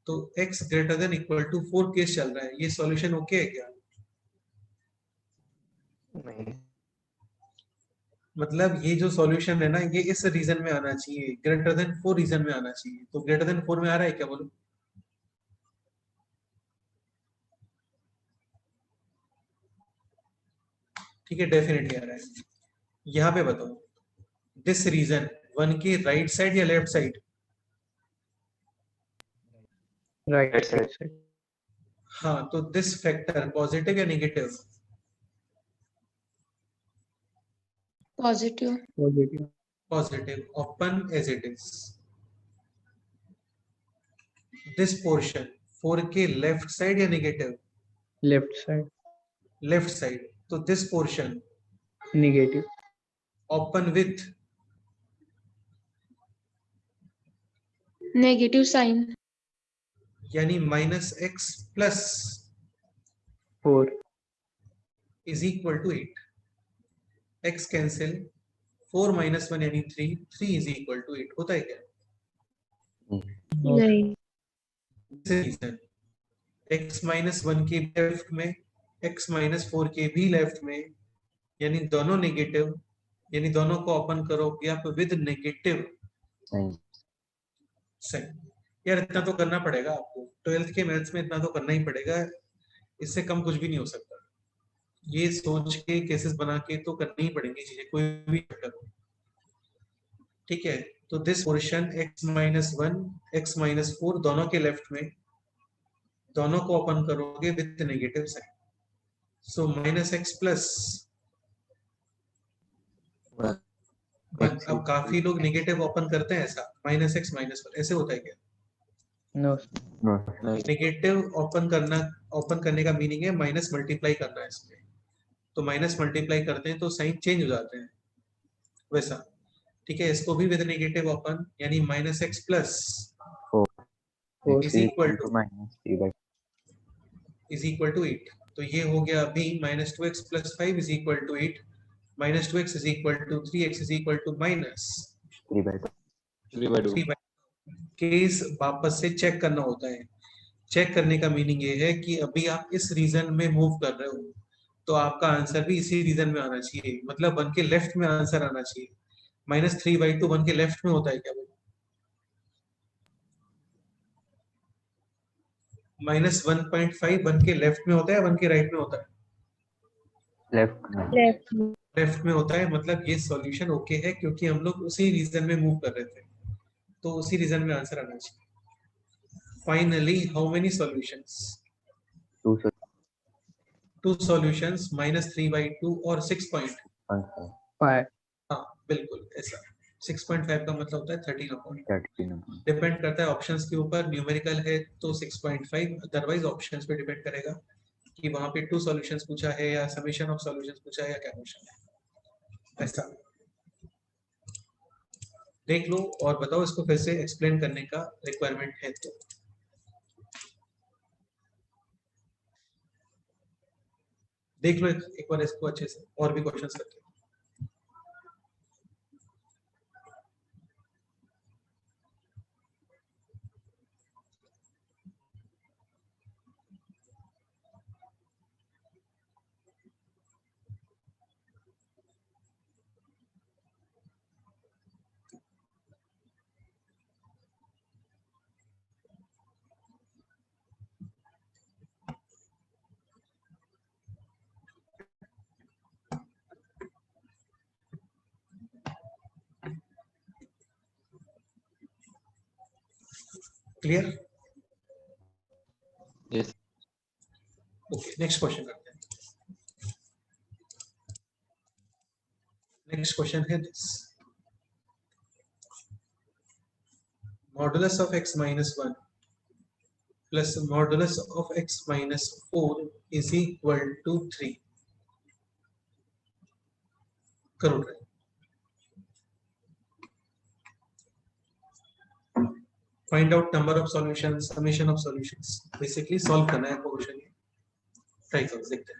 तो x greater than equal to 4 case चल रहा है, ये सॉल्यूशन ओके है क्या? मतलब ये जो सॉल्यूशन है ना, ये इस रीजन में आना चाहिए, ग्रेटर देन 4 रीजन में आना चाहिए। तो ग्रेटर देन 4 में आ रहा है क्या, बोलो? ठीक है, डेफिनेटली आ रहा है। यहाँ पे बताओ, दिस रीजन 1 के राइट साइड या left side? Right. Right side. Right side. हाँ, तो दिस फैक्टर पॉजिटिव या negative? Positive. Positive. Positive, open as it is. This portion 4 के लेफ्ट साइड या negative? Left side. Left side, तो this portion Negative. Open with Negative sign. यानी -x plus 4. Is equal to 8। x cancel, 4 - 1 यानी 3, 3 इज इक्वल टू 8 होता है क्या? नहीं. रीजन x -1 के लेफ्ट में, x -4 के भी लेफ्ट में, यानी दोनों नेगेटिव, यानी दोनों को ओपन करोगे आप विद नेगेटिव साइन। यार इतना तो करना पड़ेगा आपको, 12th के मैथ्स में इतना तो करना ही पड़ेगा, इससे कम कुछ भी नहीं हो सकता। ये सोच के केसेस बना के तो करनी ही पड़ेंगी चीजें, कोई भी करो। ठीक है, तो दिस पोर्शन x -1 x -4 दोनों के लेफ्ट में, दोनों को ओपन करोगे with negative sign, so -x plus 1। अब काफी लोग नेगेटिव ओपन करते हैं ऐसा, -x -1 ऐसे होता है क्या? No. नेगेटिव ओपन करने का मीनिंग है माइनस मल्टीप्लाई करना है इसमें, तो माइनस मल्टीप्लाई करते हैं तो साइन चेंज हो जाते हैं वैसा। ठीक है, इसको भी विद नेगेटिव ओपन, यानी -x plus 4. Is equal to 8। तो ये हो गया अभी -2x plus 5 is equal to 8, -2x is equal to 3x is equal to -3/2। Case वापस से चेक करना होता है। चेक करने का मीनिंग ये है कि अभी आप इस रीजन में मूव कर रहे हो, तो आपका आंसर भी इसी रीजन में आना चाहिए, मतलब 1 के लेफ्ट में आंसर आना चाहिए। -3/2 1 के लेफ्ट में होता है क्या? -1.5 1 के लेफ्ट में होता है, 1 के राइट में होता है? Left. लेफ्ट में होता है, मतलब ये सॉल्यूशन ओके है, क्योंकि हम लोग उसी रीजन में मूव कर रहे थे, तो उसी रीजन में आंसर आना चाहिए। Finally how many solutions? 2 solutions, -3/2 और 6.5। 5. हाँ बिल्कुल ऐसा। 6.5 का मतलब होता है 13/13। डिपेंड करता है ऑप्शंस के ऊपर, न्यूमेरिकल है तो 6.5, अदरवाइज ऑप्शंस पे डिपेंड करेगा कि वहां पे 2 सॉल्यूशंस पूछा है या समेशन ऑफ सॉल्यूशंस पूछा है या क्या क्वेश्चन है, ऐसा। देख लो और बताओ, इसको फिर से एक्सप्लेन करने का रिक्वायरमेंट है तो। देख लो एक बार इसको अच्छे से, और भी क्वेश्चंस करते हैं। Clear? Yes. Okay, next question करते हैं। नेक्स्ट क्वेश्चन है this, modulus of x minus 1 plus modulus of x minus 4 is equal to 3। करो try. Find out number of solutions, summation of solutions, basically solve करना है क्वेश्चन। ट्राई करो, देखते हैं।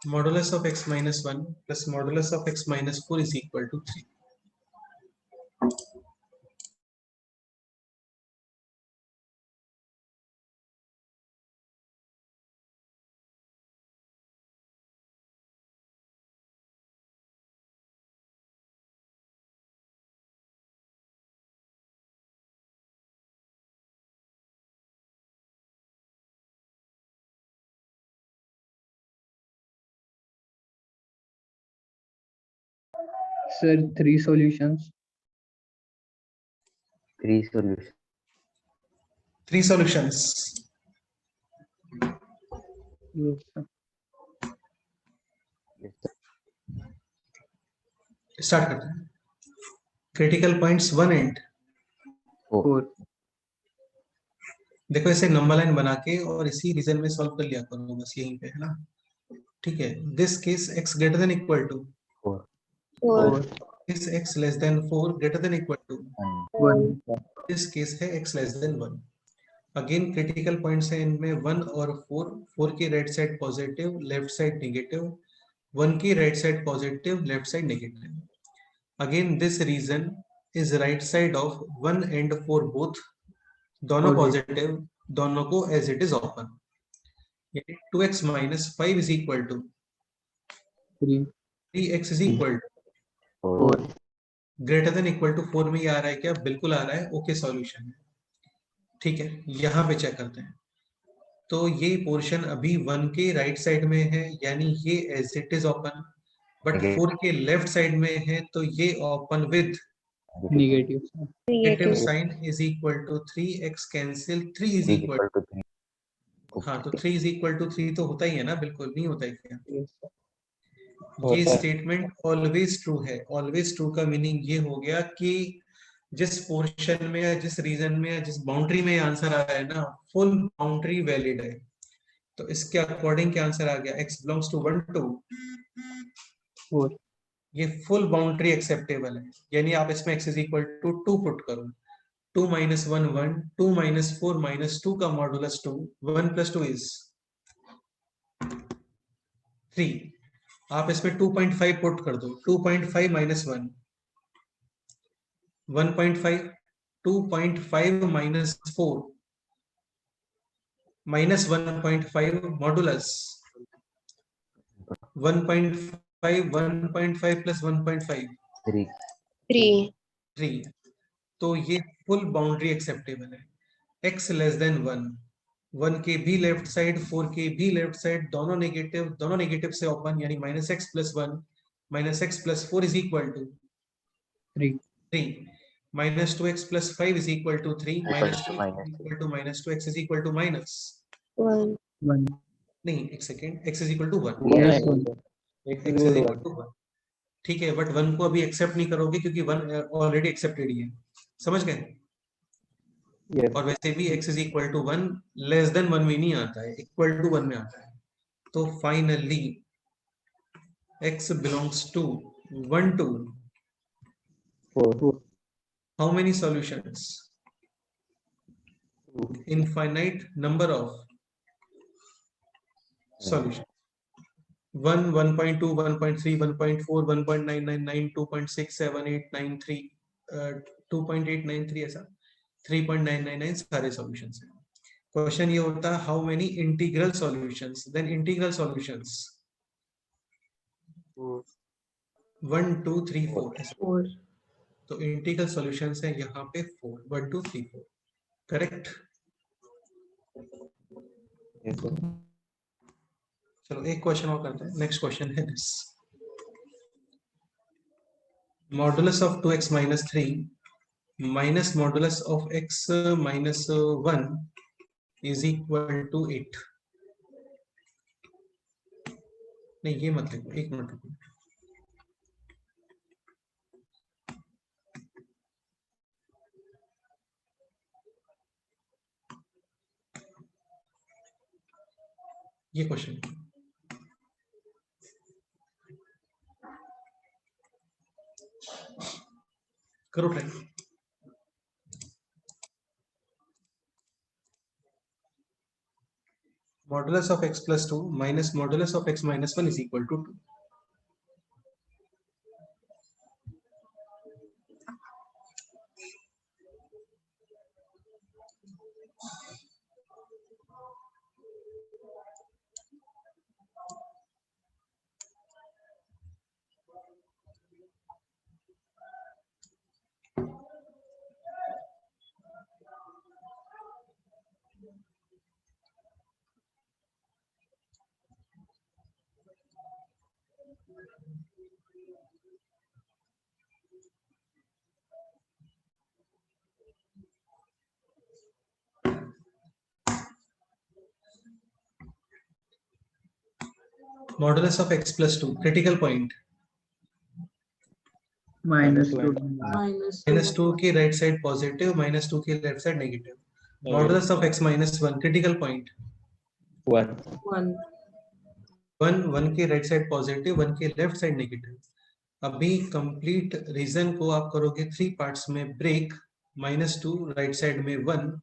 modulus of x minus 1 plus modulus of x minus 4 is equal to 3. Sir, three solutions. Three solutions. 3 solutions. Yes, sir. Yes, sir. Start करते हैं. Critical points 1 and Four. देखो ऐसे नंबर लाइन बना के और इसी रीजन में सॉल्व कर लिया करो बस यहीं पे, है ना. ठीक है. This case x greater than equal to, Four. Four. This x less than 4 greater than equal to, One. This case है x less than 1. Again critical points है इनमें 1 और 4. 4 की right side positive, left side negative. 1 की right side positive, left side negative. Again this region is right side of 1 and 4 both. दोनों Positive. पॉजिटिव, दोनों को as it is open. 2x minus 5 is equal to Three. 3x is equal to Four. Greater than equal to 4 में ये आ रहा है क्या? बिल्कुल आ रहा है. ओके सॉल्यूशन है. ठीक है. यहाँ पे चेक करते हैं. तो ये पोर्शन अभी 1 के राइट साइड में है, यानी ये as it is open. But 4 के लेफ्ट साइड में है तो ये open with Negative. Sir. Negative sign is equal to 3x cancel 3 is equal. to 3. हाँ, तो 3 इज इक्वल टू 3 तो होता ही है ना. बिल्कुल नहीं होता है क्या? Yes, sir. ये स्टेटमेंट ऑलवेज ट्रू है. ऑलवेज ट्रू का मीनिंग ये हो गया कि जिस पोर्शन में या जिस रीजन में या जिस बाउंड्री में आंसर आ रहा है ना, फुल बाउंड्री वैलिड है. तो इसके अकॉर्डिंग क्या आंसर आ गया? x belongs to 1 2. Four. ये फुल बाउंड्री एक्सेप्टेबल है. यानी आप इसमें x is equal to 2 put करो. 2 minus 1 1, 2 minus 4 minus 2 का मॉडुलस 2, 1 plus 2 is 3. आप इसमें 2.5 पुट कर दो. 2.5 minus 1 1.5, 2.5 minus 4 minus 1.5 modulus 1.5, 1.5 plus 1.5 3. 3. तो ये फुल बाउंड्री एक्सेप्टेबल है. x लेस देन 1, 1 के भी लेफ्ट साइड, 4 के भी लेफ्ट साइड, दोनों नेगेटिव से ओपन, यानी minus x plus 1 minus x plus 4 is equal to Three. 3. Minus 2x plus 5 is equal to 3. Minus 2 minus equal to minus 2x is equal to minus, One. नहीं एक second, x is equal to 1. Yes, one. x is equal to 1. ठीक है. बट 1 को अभी एक्सेप्ट नहीं करोगे क्योंकि 1 ऑलरेडी एक्सेप्टेड ही है. समझ गए? Yes. और वैसे भी x is equal to 1 less than 1 में नहीं आता है, इक्वल टू 1 में आता है. तो finally x belongs to 1 2. Four. How many solutions? Infinite number of solutions. 1, 1.2, 1.3, 1.4, 1.999, 2.6, 7, 8, 9, 3, 2.893 ऐसा 3.999 सारे सॉल्यूशंस हैं. क्वेश्चन ये होता है how many integral solutions. Then integral solutions 1 2 3 4 ऐसा. Four. तो इंटीग्रल सॉल्यूशंस है यहाँ पे 4, 1 2 3 4. करेक्ट. चलो एक क्वेश्चन और करते हैं. नेक्स्ट क्वेश्चन है this. Modulus of 2x minus 3 minus modulus of x minus 1 is equal to 8. नहीं ये मत लिखो, एक मिनट रुको. ये क्वेश्चन करो try. modulus of x plus 2 minus modulus of x minus 1 is equal to 2. Modulus of x plus 2, critical point. minus 2. Minus 2 की right side positive, minus 2 की left side negative. Modulus of x minus 1, critical point. 1. 1 की right side positive, 1 की left side negative. अभी complete reason को आप करोगे 3 parts में break. minus 2 right side में 1.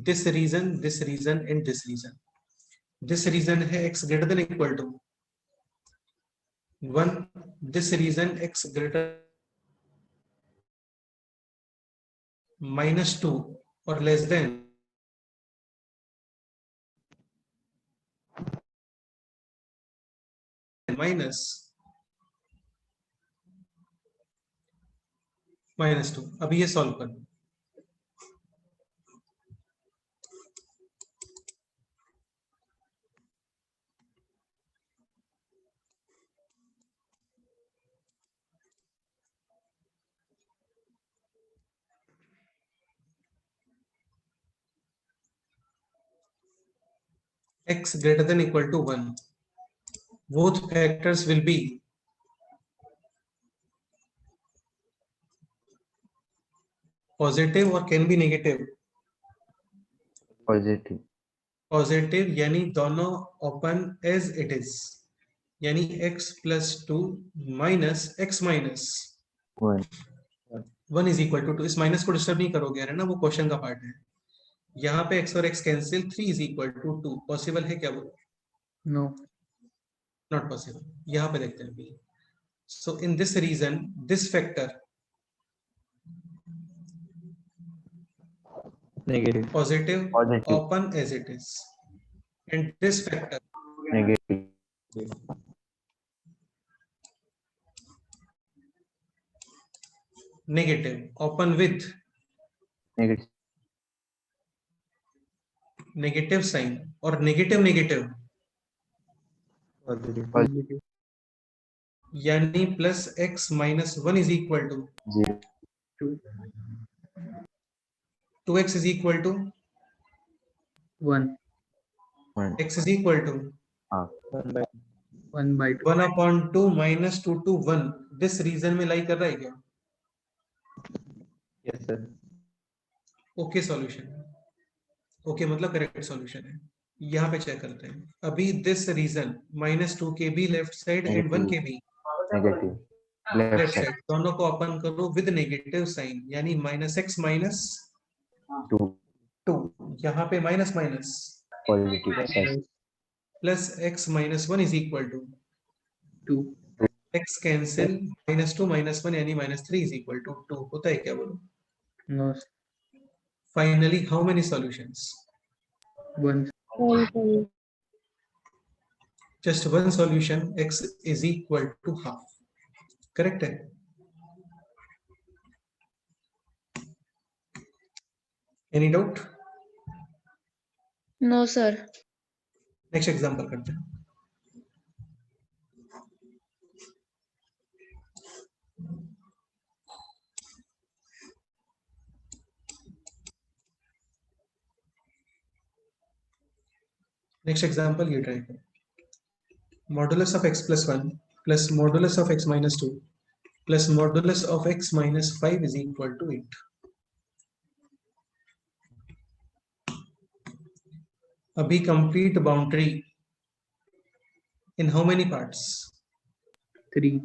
This reason and this reason. This reason है x greater than equal to 1. This reason x greater minus 2 or less than minus 2. अभी ये सॉल्व कर x greater than equal to 1. Both factors will be positive or can be negative. Positive यानी दोनों open as it is, यानी x plus 2 minus x minus 1 is equal to 2. इस माइनस को डिस्टर्ब नहीं करोगे है ना, वो क्वेश्चन का पार्ट है. यहाँ पे x और x cancel, 3 is equal to 2. Possible है क्या वो? No. Not possible. यहाँ पे देखते हैं अभी. So in this reason, this factor Negative. positive open as it is, and this factor negative open with negative sign or negative Positive. यानी plus x minus 1 is equal to 2x is equal to 1. x is equal to 1 by 2. 1 upon 2 minus 2 to 1. This reason में लाई कर रहा है क्या? Yes, sir. ओके सॉल्यूशन है. ओके मतलब करेक्ट सॉल्यूशन है. यहाँ पे चेक करते हैं. अभी दिस रीजन minus 2 के भी लेफ्ट साइड एंड 1 के भी लेफ्ट साइड, दोनों को ओपन करो विद नेगेटिव साइन, यानी minus x minus 2. यहाँ पे minus minus plus x minus 1 is equal to 2. x cancel, minus 2 minus 1 यानी minus 3 is equal to 2. होता है क्या बोलो? No. Finally, how many solutions? 1. Just one solution, x is equal to half. Correct है? Any doubt? No, sir. Next example करते हैं. Next example ये try करो. Modulus of x plus 1 plus modulus of x minus 2 plus modulus of x minus 5 is equal to 8. अभी complete boundary in how many parts? 3.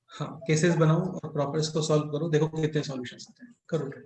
हाँ, केसेस बनाओ और प्रॉपर इसको सॉल्व करो, देखो कितने सॉल्यूशंस आते हैं. करो try.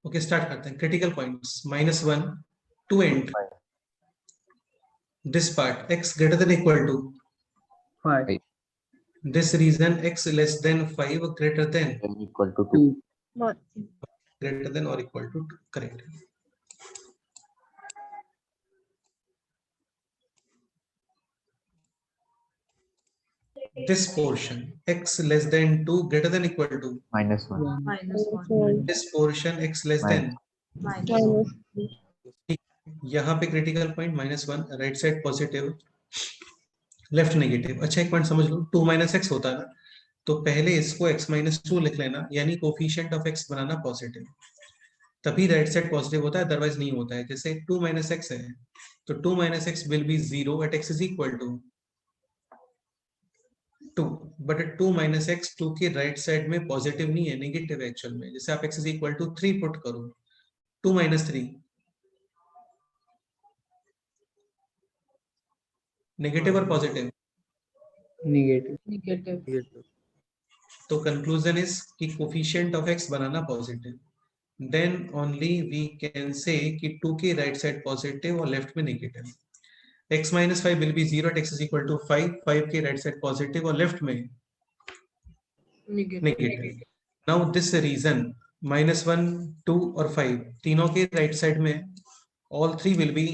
ओके स्टार्ट करते हैं. Critical points -1 to end this part x greater than equal to 5, this reason x less than 5 greater than equal to 2. 2, greater than or equal to 2. Correct. This portion x less than 2 greater than equal to -1. 1, this portion x less than यहाँ पे critical point -1 right side positive left negative. अच्छा एक पॉइंट समझ लो 2 - x होता है ना तो पहले इसको x - 2 लिख लेना यानी कोफिशिएंट ऑफ x बनाना पॉजिटिव तभी राइट साइड पॉजिटिव होता है अदरवाइज नहीं होता है. जैसे 2 - x है तो 2 - x will be 0 at x is equal to 2 but 2 - x 2 के राइट साइड में पॉजिटिव नहीं है नेगेटिव है एक्चुअल में. जैसे आप x is equal to 3 put करो 2 - 3 नेगेटिव और पॉजिटिव. negative, तो कंक्लूजन इज कि कोफिशिएंट ऑफ x बनाना positive then only we can say कि 2 के राइट साइड पॉजिटिव और लेफ्ट में negative. x - 5 will be 0 at x is equal to 5 5 के राइट साइड पॉजिटिव और लेफ्ट में नेगेटिव. नाउ दिस रीजन -1 2 और 5 तीनों के राइट साइड में all three will be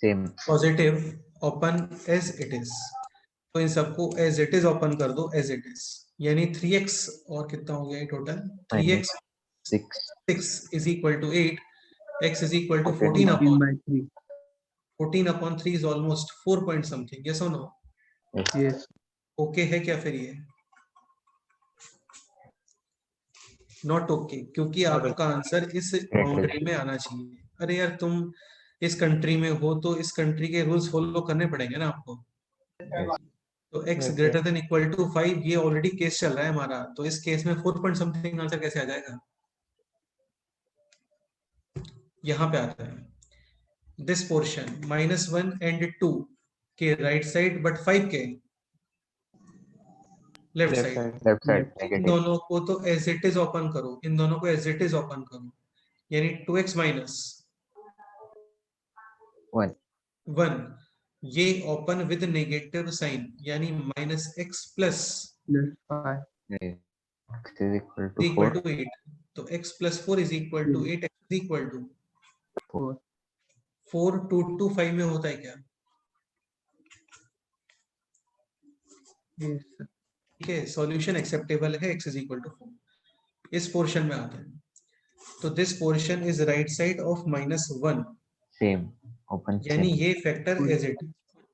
Same. positive open as it is. तो इन सबको as it is open कर दो as it is यानी 3x और कितना हो गया total 3x 6. 6 is equal to 8 x is equal to 14 14 upon by 3, 14 upon 3 is almost 4 point something. yes or no? yes, okay है क्या फिर ये नॉट ओके क्योंकि आपका आंसर इस बाउंड्री में आना चाहिए. अरे यार तुम इस कंट्री में हो तो इस कंट्री के रूल्स फॉलो करने पड़ेंगे ना आपको. तो x greater than equal to 5 ये ऑलरेडी केस चल रहा है हमारा तो इस केस में 4 पॉइंट समथिंग आंसर कैसे आ जाएगा. यहाँ पे आता है दिस पोर्शन -1 एंड 2 के राइट साइड बट 5 के लेफ्ट साइड. Left side. इन Negative. दोनों को तो एज इट इज ओपन करो इन दोनों को एज इट इज ओपन करो यानी 2x माइनस 1. 1 ये ओपन विद नेगेटिव साइन यानी -x plus plus 5, X is equal to 4. 8 तो x plus 4 is equal to 8 x is equal to 4, 4 2 to 5 में होता है क्या. yes, sir. ठीक है सॉल्यूशन एक्सेप्टेबल है x is equal to 4. इस पोर्शन में आते हैं तो this portion is right side of -1 Same. Open. यानी Same. ये फैक्टर एज इट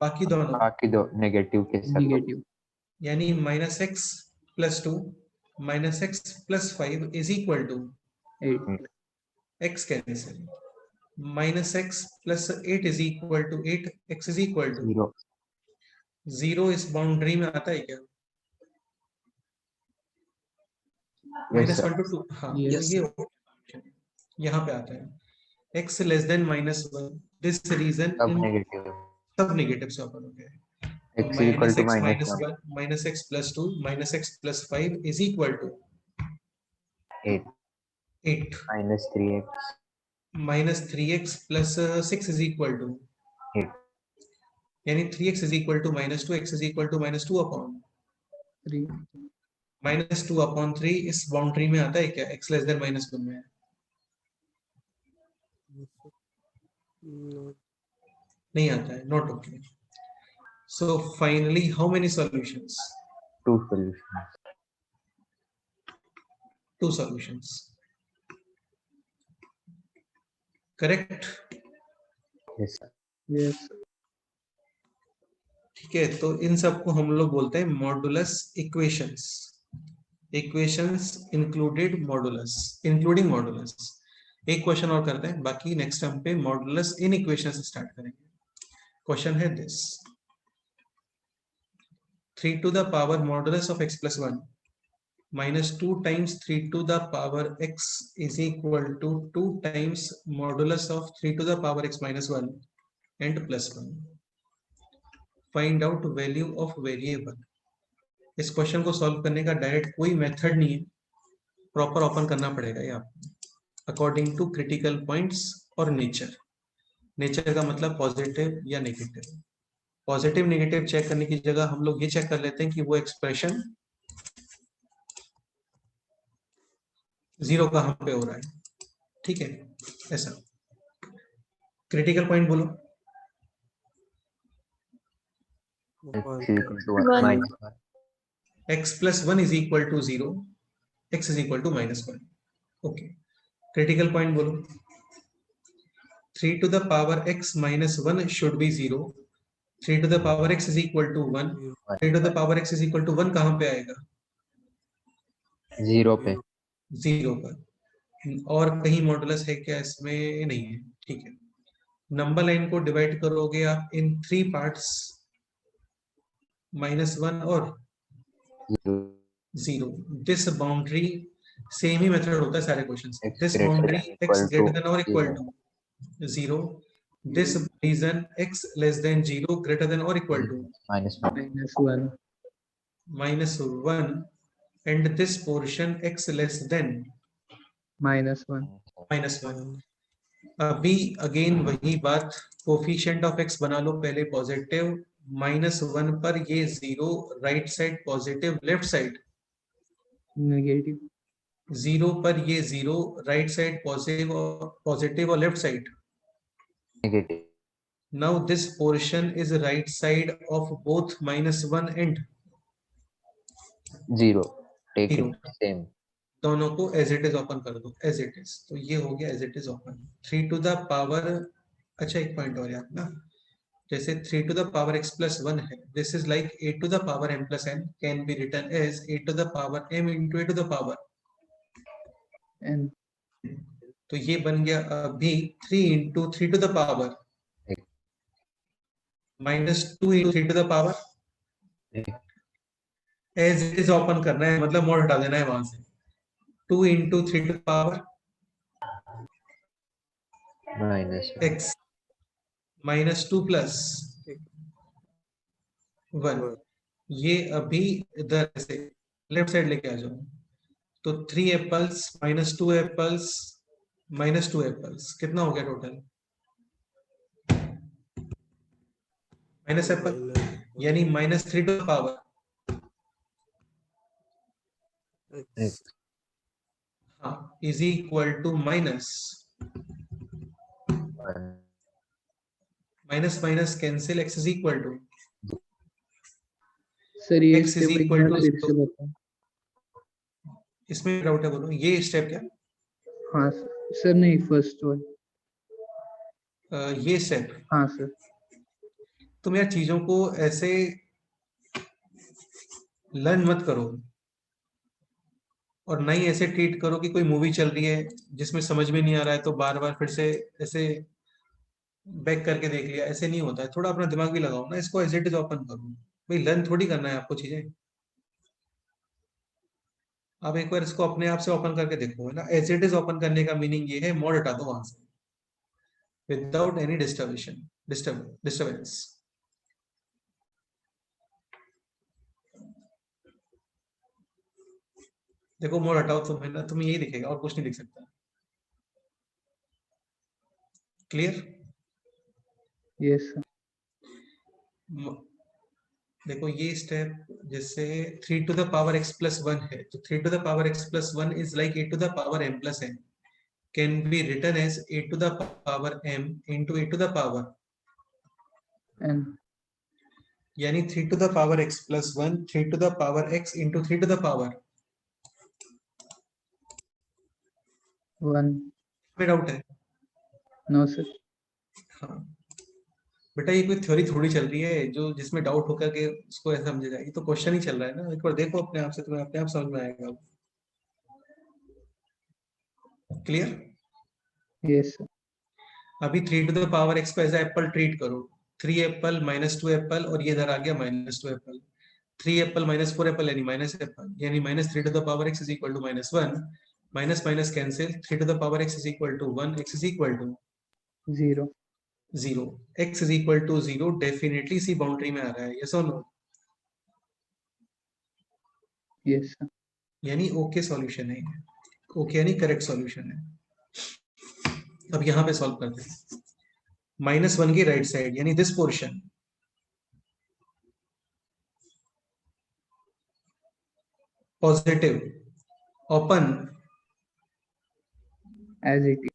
बाकी दोनों बाकी दो नेगेटिव के साथ. negative, यानी -x plus 2 -x plus 5 is equal to 8, x cancel -x plus 8 is equal to 8 x is equal to 0. 0 इस बाउंड्री में आता है क्या. Yes, sir. -1 to 2 हाँ Yes, ये यहाँ पे आता है x less than -1 this region सब नेगेटिव. सब नेगेटिव से ओपन हो गया है. X is equal to -1. -x plus 2 -x plus 5 is equal to 8. 8 -3x. -3x plus 6 is equal to 8. यानी 3x is equal to -2 x is equal to -2 upon 3, -2 upon 3 इस बाउंड्री में आता है क्या x लेस देन -1 में नहीं आता है not okay. So finally how many solutions 2 solutions. 2 solutions correct. Yes, sir. yes, ठीक है तो इन सबको हम लोग बोलते हैं modulus equations. Equations included modulus including modulus. एक क्वेश्चन और करते हैं बाकी नेक्स्ट टर्म पे मॉडुलस इन इक्वेशंस स्टार्ट करेंगे. क्वेश्चन है this 3 to the power modulus of x plus 1 minus 2 times 3 to the power x is equal to 2 times modulus of 3 to the power x minus 1 and plus 1. Find out value of variable. इस क्वेश्चन को सॉल्व करने का डायरेक्ट कोई मेथड नहीं है प्रॉपर ओपन करना पड़ेगा ये आपको. अकॉर्डिंग टू क्रिटिकल पॉइंट्स और नेचर। नेचर का मतलब पॉजिटिव या नेगेटिव। पॉजिटिव नेगेटिव चेक करने की जगह हम लोग ये चेक कर लेते हैं कि वो एक्सप्रेशन जीरो कहां पे हो रहा है, ठीक है। ऐसा क्रिटिकल पॉइंट बोलो। x equal to 1 One. minus 1. x plus 1 is equal to 0, x is equal to minus 1. Okay, critical point बोलो। 3 to the power x minus 1 should be 0. 3 to the power x is equal to 1. 3 to the power x is equal to 1 कहां पे आएगा? 0 पे. 0 पर। और कहीं मॉडुलस है क्या इसमें? नहीं है, ठीक है। नंबर लाइन को डिवाइड करोगे आप इन 3 पार्ट्स, -1 और 0। दिस बाउंड्री, सेम ही मेथड होता है सारे questions. This boundary x greater then और equal to 0, this region x less than 0 ग्रेटर देन और equal to -1. -1. and this portion x less than -1. -1। अभी अगेन वही बात, कोफिशिएंट ऑफ x बना लो पहले पॉजिटिव, -1 पर ये 0, right side positive, left side Negative. 0 पर ये 0, राइट साइड पॉजिटिव और left side Negative. Now this portion is right side of both -1 and 0. Take Zero. it same. दोनों को एज इट इज ओपन कर दो, एज इट इज। तो ये हो गया as it is open. 3 to the power, अच्छा एक पॉइंट और याद ना, जैसे 3 to the power x plus 1 है, this is like 8 to the power m plus n can be written as 8 to the power m into 8 to the power And तो ये बन गया अभी 3 into 3 to the power -2 into 3 to the power, as it is open करना है, मतलब मोड हटा देना है वहां से। 2 into 3 to the power -1. x -2 plus 1, ये अभी इधर से लेफ्ट साइड लेके आ जाओ। तो 3 एप्पल्स -2 एप्पल्स -2 एप्पल्स कितना हो गया टोटल? माइनस एप्पल, यानी -3 टू द पावर X. हाँ is equal to minus 1. Minus cancel, x is equal to sir ये x स्टेप is एक equal बार to फिर से बताओ। इसमें डाउट है बोलो, ये स्टेप क्या? हाँ सर, नहीं फर्स्ट वन। ये स्टेप। हाँ सर। तुम यार चीजों को ऐसे लर्न मत करो, और ना ही ऐसे ट्रीट करो कि कोई मूवी चल रही है जिसमें समझ में नहीं आ रहा है तो बार बार फिर से ऐसे बैक करके देख लिया, ऐसे नहीं होता है। थोड़ा अपना दिमाग भी लगाओ ना, इसको एज इट इज ओपन करो। भाई लर्न थोड़ी करना है आपको चीजें, आप एक बार इसको अपने आप से ओपन करके देखो, है ना। एज इट इज ओपन करने का मीनिंग ये है, मोड हटा दो वहां से विदाउट एनी डिस्टर्बेंस। देखो मोड हटाओ तुम, है ना, तुम्हें यही दिखेगा और कुछ नहीं दिख सकता। क्लियर? Yes sir. देखो ये स्टेप जैसे 3 to the power x plus 1 है, तो 3 to the power x plus 1 is like 8 to the power m plus n, can be written as 8 to the power m into 8 to the power, And यानी 3 to the power x plus 1, 3 to the power x into 3 to the power। 1। में डाउट है? No sir. हाँ बेटा, ये कोई थ्योरी थोड़ी चल रही है जो जिसमें डाउट होकर के उसको ऐसा समझेगा। ये तो क्वेश्चन ही चल रहा है ना, एक बार देखो अपने आप से, तुम्हें अपने आप समझ में आएगा। क्लियर? Yes sir. अभी 3 टू द पावर x को एज एप्पल ट्रीट करो। 3 एप्पल -2 एप्पल, और ये इधर आ गया -2 एप्पल। 3 एप्पल -4 एप्पल यानी माइनस एप्पल, यानी -3 to the power x is equal to -1, minus minus cancel, 3 to the power x is equal to 1, x is equal to 0। 0, x is equal to 0 definitely इसी बाउंड्री में आ रहा है, यस और नो? Yes sir. यानी ओके सॉल्यूशन है, ओके यानी करेक्ट सॉल्यूशन है। अब यहाँ पे सॉल्व करते हैं। -1 की राइट साइड यानी this portion positive open as it is.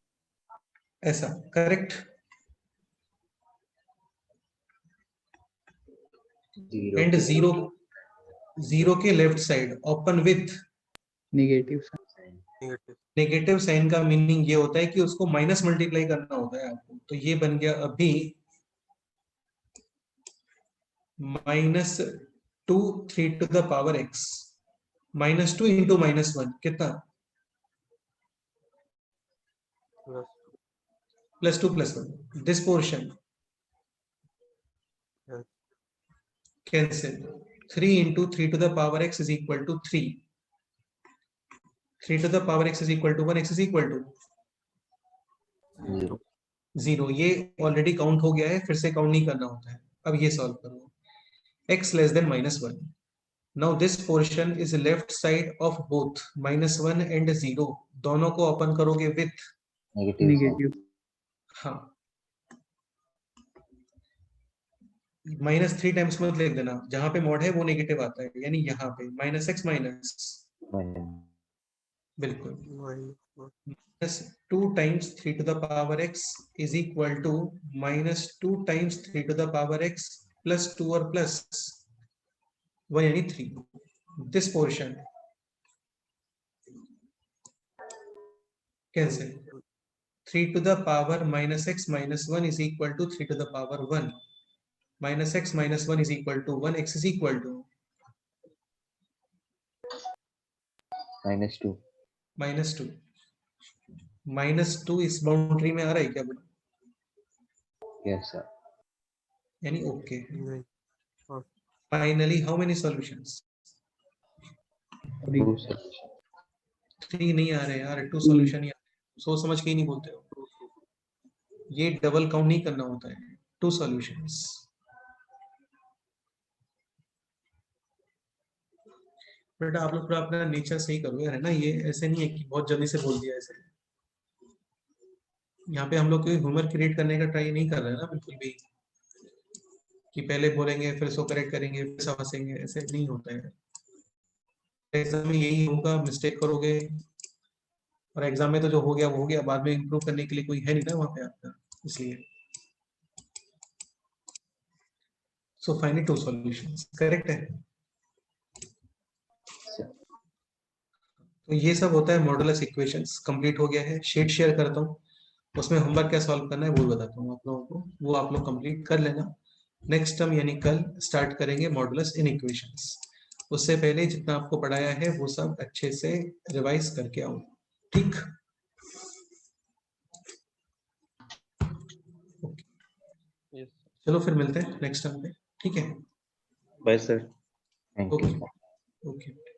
ऐसा, करेक्ट? एंड जीरो के left side open with Negative sign. Negative sign का मीनिंग ये होता है कि उसको माइनस मल्टीप्लाई करना होता है आपको। तो ये बन गया अभी -2 3 to the power x, -2 into -1 कितना? +2 +1। This portion cancel. 3 into 3 to the power x is equal to 3। 3 to the power x is equal to 1, x is equal to 0। ये ऑलरेडी काउंट हो गया है, फिर से काउंट नहीं करना होता है। अब ये सॉल्व करो। x less than -1। Now this portion is left side of both -1 and 0। दोनों को ओपन करोगे विथ Negative. हाँ -3 टाइम्स मत लिख देना, जहां पे मॉड है वो नेगेटिव आता है, यानी यहाँ पे -x माइनस बिल्कुल -2 times 3 to the power x is equal to -2 times 3 to the power x plus 2 और plus 1 यानी 3। this portion cancel। 3 to the power -x minus 1 is equal to 3 to the power 1। -x minus 1 is equal to 1, x is equal to -2। -2 इस बाउंड्री में आ रहा है क्या बेटा? Yes sir. यानी okay. Finally how many solutions? 3. 3 नहीं आ रहे यार, 2 सॉल्यूशन ही आ रहे। सोच समझ के ही नहीं बोलते हो, ये डबल काउंट नहीं करना होता है। 2 सॉल्यूशंस। बेटा आप लोग थोड़ा अपना नेचर सही करो यार, है ना? ये ऐसे नहीं है कि बहुत जल्दी से बोल दिया ऐसे। यहाँ पे हम लोग कोई ह्यूमर क्रिएट करने का ट्राई नहीं कर रहे हैं ना बिल्कुल भी, कि पहले बोलेंगे फिर उसको करेक्ट करेंगे फिर समझेंगे, ऐसे नहीं होता है। एग्जाम में यही होगा, मिस्टेक करोगे और एग्जाम में तो जो हो गया वो हो गया, बाद में इम्प्रूव करने के लिए कोई है नहीं ना वहाँ पे आपका, इसलिए। सो फाइनली 2 सॉल्यूशंस, करेक्ट है? तो ये सब होता है मॉडुलस इक्वेशंस। कंप्लीट हो गया है। शीट शेयर करता हूँ, उसमें होमवर्क क्या सॉल्व करना है वो बताता हूँ आप लोगों को, वो आप लोग कंप्लीट कर लेना। नेक्स्ट टर्म यानी कल स्टार्ट करेंगे मॉडुलस इन इक्वेशंस। उससे पहले जितना आपको पढ़ाया है वो सब अच्छे से रिवाइज करके आओ, ठीक? चलो फिर मिलते हैं नेक्स्ट टर्म पे, ठीक है? Bye sir. Thank you. Okay.